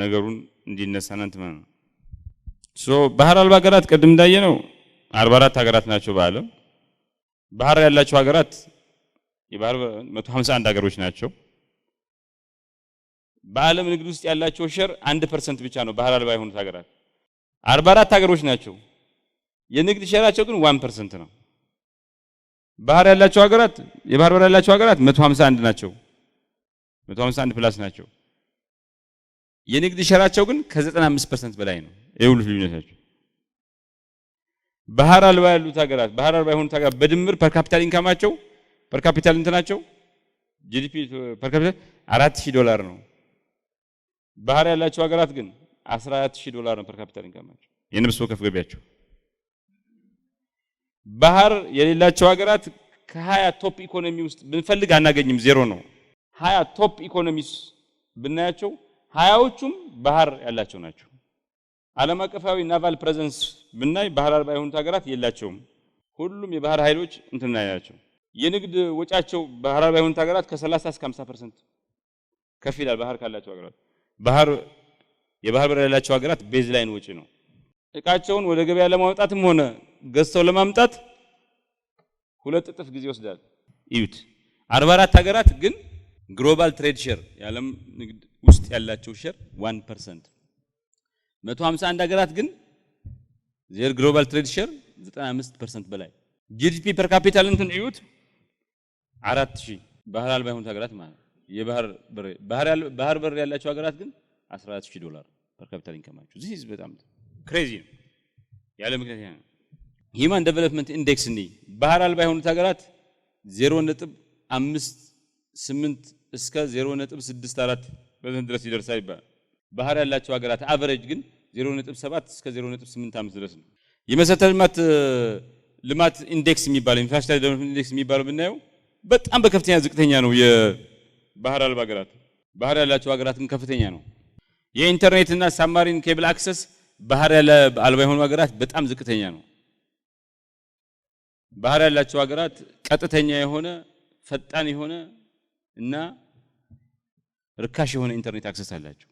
ነገሩን እንዲነሳና እንተማን ባህር አልባ ሀገራት ቀደም እንዳየነው 44 ሀገራት ናቸው በአለም ባህር ያላቸው ሀገራት የባህር 151 ሀገሮች ናቸው በአለም ንግድ ውስጥ ያላቸው ሼር 1% ብቻ ነው ባህር አልባ የሆኑት ሀገራት 44 ሀገሮች ናቸው የንግድ ሼራቸው ግን 1% ነው ባህር ያላቸው ሀገራት የባህር በር ያላቸው ሀገራት 151 ናቸው 151 ፕላስ ናቸው የንግድ ሼራቸው ግን ከ95% በላይ ነው የሁሉ ልዩነታቸው ባህር አልባ ያሉት ሀገራት ባህር አልባ የሆኑት ሀገራት በድምር ፐር ካፒታል ኢንካማቸው ፐር ካፒታል እንትናቸው ጂዲፒ ፐር ካፒታል $4000 ነው ባህር ያላቸው ሀገራት ግን $14000 ነው ፐር ካፒታል ኢንካማቸው የነፍስ ወከፍ ገቢያቸው ባህር የሌላቸው ሀገራት ከ20 ቶፕ ኢኮኖሚ ውስጥ ብንፈልግ አናገኝም ዜሮ ነው 20 ቶፕ ኢኮኖሚስ ብናያቸው 20ዎቹም ባህር ያላቸው ናቸው። ዓለም አቀፋዊ ናቫል ፕሬዘንስ ብናይ ባህር አልባ የሆኑት ሀገራት የላቸውም። ሁሉም የባህር ኃይሎች እንትና ያላቸው። የንግድ ወጫቸው ባህር አልባ የሆኑት ሀገራት ከ30 እስከ 50% ከፍ ይላል። ባህር ካላቸው ሀገራት የባህር በር ያላቸው ሀገራት ቤዝ ላይን ወጪ ነው። እቃቸውን ወደ ገበያ ለማውጣትም ሆነ ገዝተው ለማምጣት 2 እጥፍ ጊዜ ይወስዳል። ይዩት 44 ሀገራት ግን ግሎባል ትሬድ ሼር የዓለም ንግድ ውስጥ ያላቸው ሼር 1%። 151 ሀገራት ግን ዜር ግሎባል ትሬድ ሼር 95% በላይ። ጂዲፒ ፐር ካፒታል እንትን እዩት 4000 ባህር አልባ የሆኑት ሀገራት ማለት ባህር በር ያላቸው ሀገራት ግን $14000 ፐር ካፒታል ኢንካማቸው። this በጣም ክሬዚ ነው ያለ ምክንያት ነው። ሂማን ዴቨሎፕመንት ኢንዴክስ እንይ ባህር አልባ የሆኑት ሀገራት 0.58 እስከ 0.64 በዘንድ ድረስ ይደርሳል ይባላል። ባህር ያላቸው ሀገራት አቨሬጅ ግን 0.7 እስከ 0.85 ድረስ ነው። የመሰረተ ልማት ኢንዴክስ የሚባለው ኢንፍራስትራክቸር ዴቨሎፕመንት ኢንዴክስ የሚባለው ብናየው በጣም በከፍተኛ ዝቅተኛ ነው። የባህር አልባ ሀገራት ባህር ያላቸው ሀገራት ግን ከፍተኛ ነው። የኢንተርኔት እና ሳብማሪን ኬብል አክሰስ ባህር አልባ የሆኑ ሀገራት በጣም ዝቅተኛ ነው። ባህር ያላቸው ሀገራት ቀጥተኛ የሆነ ፈጣን የሆነ እና ርካሽ የሆነ ኢንተርኔት አክሰስ አላቸው።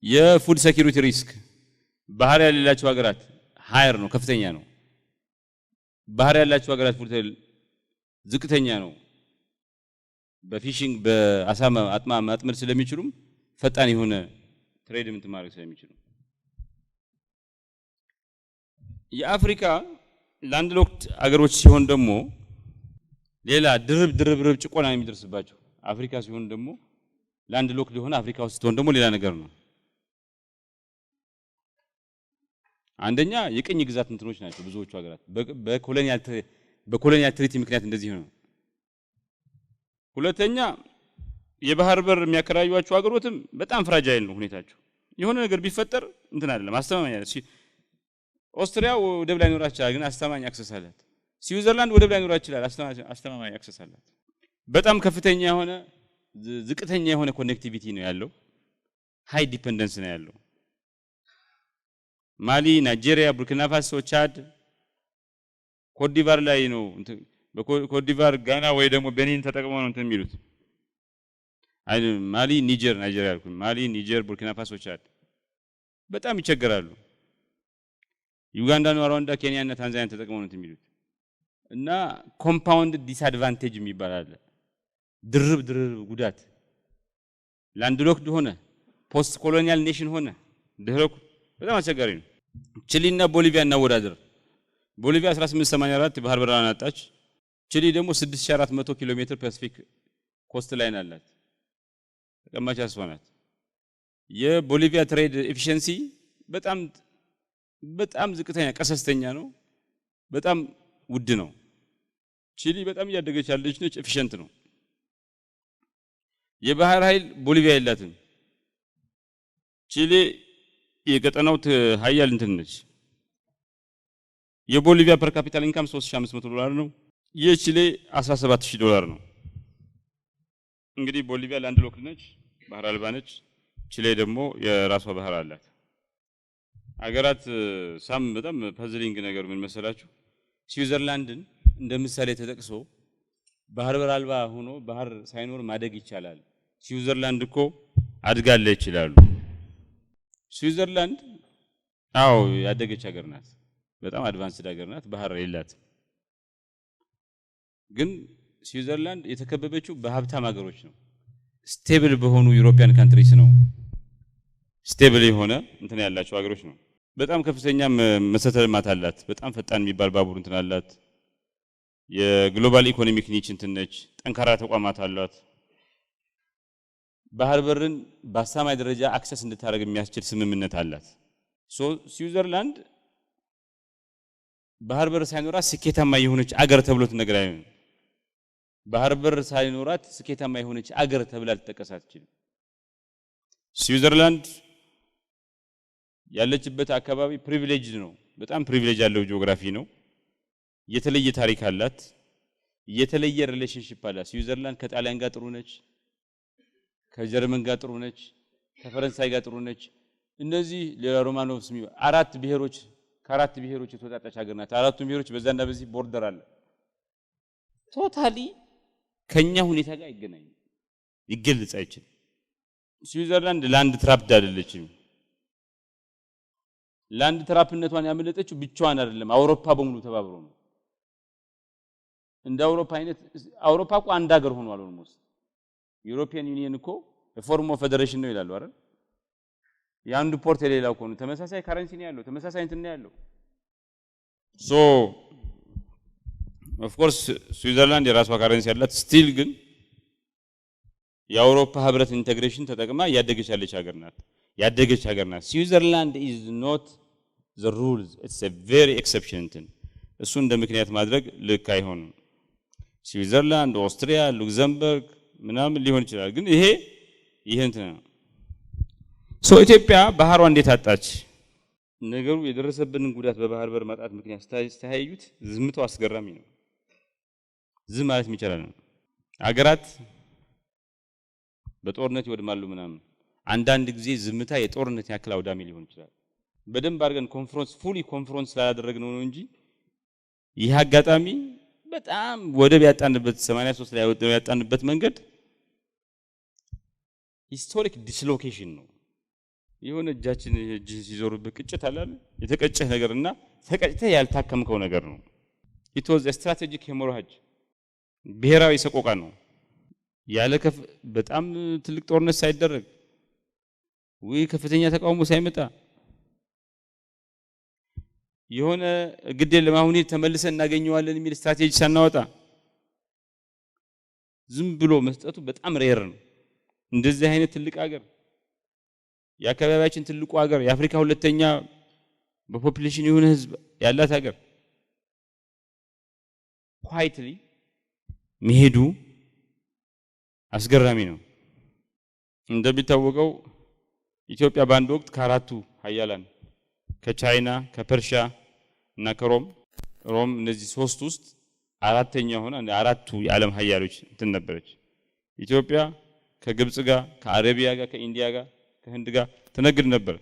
የፉድ ሴኩሪቲ ሪስክ ባህር ያላቸው ሀገራት ሃየር ነው ከፍተኛ ነው። ባህር ያላቸው ሀገራት ፉድ ዝቅተኛ ነው። በፊሽንግ በአሳ ማጥመድ ስለሚችሉም ፈጣን የሆነ ትሬድ ማድረግ ስለሚችሉ የአፍሪካ ላንድ ሎክድ አገሮች ሲሆን ደግሞ ሌላ ድርብ ጭቆና የሚደርስባቸው አፍሪካ ሲሆን ደግሞ ላንድ ሎክድ የሆነ አፍሪካ ውስጥ ሲሆን ደግሞ ሌላ ነገር ነው። አንደኛ የቅኝ ግዛት እንትኖች ናቸው ብዙዎቹ ሀገራት በኮሎኒያል ትሪቲ ምክንያት እንደዚህ ነው። ሁለተኛ የባህር በር የሚያከራዩዋቸው ሀገሮችም በጣም ፍራጃይል ነው ሁኔታቸው። የሆነ ነገር ቢፈጠር እንትን አይደለም አስተማማኝ አይደለም። ኦስትሪያ ወደብ ላይ ኖራች ይችላል ግን አስተማማኝ አክሰስ አላት። ስዊዘርላንድ ወደብ ላይ ኖራች ይችላል አስተማማኝ አክሰስ አላት። በጣም ከፍተኛ የሆነ ዝቅተኛ የሆነ ኮኔክቲቪቲ ነው ያለው። ሃይ ዲፔንደንስ ነው ያለው። ማሊ፣ ናይጄሪያ፣ ቡርኪና ፋሶ፣ ቻድ፣ ኮትዲቫር ላይ ነው በኮትዲቫር ጋና ወይ ደግሞ ቤኒን ተጠቅመው ነው እንትን የሚሉት። ማሊ፣ ኒጀር፣ ናይጄሪያ አልኩኝ። ማሊ፣ ኒጀር፣ ቡርኪና ፋሶ፣ ቻድ በጣም ይቸገራሉ። ዩጋንዳ፣ ሩዋንዳ፣ ኬንያ እና ታንዛኒያ ተጠቅመው ነው እንትን የሚሉት እና ኮምፓውንድ ዲስአድቫንቴጅ የሚባል አለ። ድርብ ጉዳት ላንድ ሎክድ ሆነ ፖስት ኮሎኒያል ኔሽን ሆነ ድህረኩ በጣም አስቸጋሪ ነው። ቺሊ እና ቦሊቪያ እናወዳደር። ቦሊቪያ 1884 ባህር በር አጣች። ቺሊ ደግሞ 6400 ኪሎ ሜትር ፓሲፊክ ኮስት ላይን አላት። ተቀማጭ አስፋናት። የቦሊቪያ ትሬድ ኤፊሺየንሲ በጣም ዝቅተኛ ቀሰስተኛ ነው። በጣም ውድ ነው። ቺሊ በጣም እያደገች ያለች ነች። ኤፊሺየንት ነው። የባህር ኃይል ቦሊቪያ የላትም። ቺሊ የቀጠናው ሀያል እንትን ነች። የቦሊቪያ ፐር ካፒታል ኢንካም $3500 ነው። የቺሊ $17000 ነው። እንግዲህ ቦሊቪያ ላንድ ሎክድ ነች፣ ባህር አልባ ነች። ቺሊ ደግሞ የራሷ ባህር አላት። አገራት በጣም ፐዝሊንግ ነገር ምን መሰላችሁ? ስዊዘርላንድን እንደምሳሌ ተጠቅሶ ባህር በር አልባ ሆኖ ባህር ሳይኖር ማደግ ይቻላል። ስዊዘርላንድ እኮ አድጋለች ይላሉ። ስዊዘርላንድ ያደገች ሀገር ናት። በጣም አድቫንስድ ሀገር ናት። ባህር የላት። ግን ስዊዘርላንድ የተከበበችው በሀብታም ሀገሮች ነው። ስቴብል በሆኑ ዩሮፒያን ካንትሪስ ነው። ስቴብል የሆነ እንትን ያላቸው ሀገሮች ነው። በጣም ከፍተኛ መሰረተ ልማት አላት። በጣም ፈጣን የሚባል ባቡር እንትን አላት። የግሎባል ኢኮኖሚክ ኒች እንትን ነች። ጠንካራ ተቋማት አሏት። ባህር በርን በአስተማማኝ ደረጃ አክሰስ እንድታደርግ የሚያስችል ስምምነት አላት። ስዊዘርላንድ ባህር በር ሳይኖራት ስኬታማ የሆነች አገር ተብሎ ትነገራለች። ባህር በር ሳይኖራት ስኬታማ የሆነች አገር ተብላ ልትጠቀስ አትችልም። ስዊዘርላንድ ያለችበት አካባቢ ፕሪቪሌጅድ ነው። በጣም ፕሪቪሌጅ ያለው ጂኦግራፊ ነው። የተለየ ታሪክ አላት። የተለየ ሪሌሽንሺፕ አላት። ስዊዘርላንድ ከጣሊያን ጋር ጥሩ ነች። ከጀርመን ጋር ጥሩ ነች፣ ከፈረንሳይ ጋር ጥሩ ነች። እነዚህ ሌላ ሮማኖቭስ አራት ብሔሮች ከአራት ብሔሮች የተወጣጣች ሀገር ናት። አራቱም ብሔሮች በዛና በዚህ ቦርደር አለ። ቶታሊ ከኛ ሁኔታ ጋር አይገናኝም፣ ይገልጽ አይችልም። ስዊዘርላንድ ላንድ ትራፕድ አይደለችም። ላንድ ትራፕነቷን ያመለጠችው ብቻዋን አይደለም፣ አውሮፓ በሙሉ ተባብሮ ነው። እንደ አውሮፓ አይነት አውሮፓ እኮ አንድ ሀገር ሆኗል። ኦልሞስት ዩሮፒያን ዩኒየን እኮ ፎርም ኦፍ ፌደሬሽን ነው ይላሉ አይደል? ያንዱ ፖርት የሌላው እኮ ነው። ተመሳሳይ ካረንሲ ነው ያለው፣ ተመሳሳይ እንትን ነው ያለው። ሶ ኦፍ ኮርስ ስዊዘርላንድ የራሷ ካረንሲ ያላት ስቲል ግን የአውሮፓ ህብረት ኢንተግሬሽን ተጠቅማ ያደገች ሀገር ናት። ስዊዘርላንድ is not the rules, it's a very exception. እሱ እንደ ምክንያት ማድረግ ልክ አይሆንም። ስዊዘርላንድ፣ ኦስትሪያ፣ ሉክዘምበርግ ምናምን ሊሆን ይችላል፣ ግን ይሄ እንትን ነው። ሶ ኢትዮጵያ ባህሯ እንዴት አጣች? ነገሩ የደረሰብንን ጉዳት በባህር በር ማጣት ምክንያት ስታዩት ዝምታው አስገራሚ ነው። ዝም ማለት ይቻላል። አገራት በጦርነት ይወድማሉ ምናምን። አንዳንድ ጊዜ ዝምታ የጦርነት ያክል አውዳሚ ሊሆን ይችላል። በደንብ አድርገን ፉሊ ኮንፍሮንስ ስላደረግነው ነው እንጂ ይህ አጋጣሚ በጣም ወደብ ያጣንበት 83 ላይ ወደብ ያጣንበት መንገድ ሂስቶሪክ ዲስሎኬሽን ነው። የሆነ እጃችን ሲዞርብህ ቅጭት አላለ የተቀጨህ ነገርና ተቀጭተህ ያልታከምከው ነገር ነው። it was a strategic hemorrhage ብሔራዊ ሰቆቃ ነው። ያለ በጣም ትልቅ ጦርነት ሳይደረግ ወይ ከፍተኛ ተቃውሞ ሳይመጣ የሆነ ግዴ ለማሁን ተመልሰን እናገኘዋለን የሚል ስትራቴጂ ሳናወጣ ዝም ብሎ መስጠቱ በጣም ሬር ነው። እንደዚህ አይነት ትልቅ ሀገር የአካባቢያችን ትልቁ ሀገር የአፍሪካ ሁለተኛ በፖፑሌሽን የሆነ ህዝብ ያላት ሀገር ኳይትሊ መሄዱ አስገራሚ ነው። እንደሚታወቀው ኢትዮጵያ በአንድ ወቅት ከአራቱ ሀያላን ከቻይና፣ ከፐርሺያ እና ከሮም እነዚህ ሶስት ውስጥ አራተኛ ሆና አራቱ የዓለም ሀያሎች እንትን ነበረች። ኢትዮጵያ ከግብጽ ጋር፣ ከአረቢያ ጋር፣ ከኢንዲያ ጋር፣ ከህንድ ጋር ተነግድ ነበር።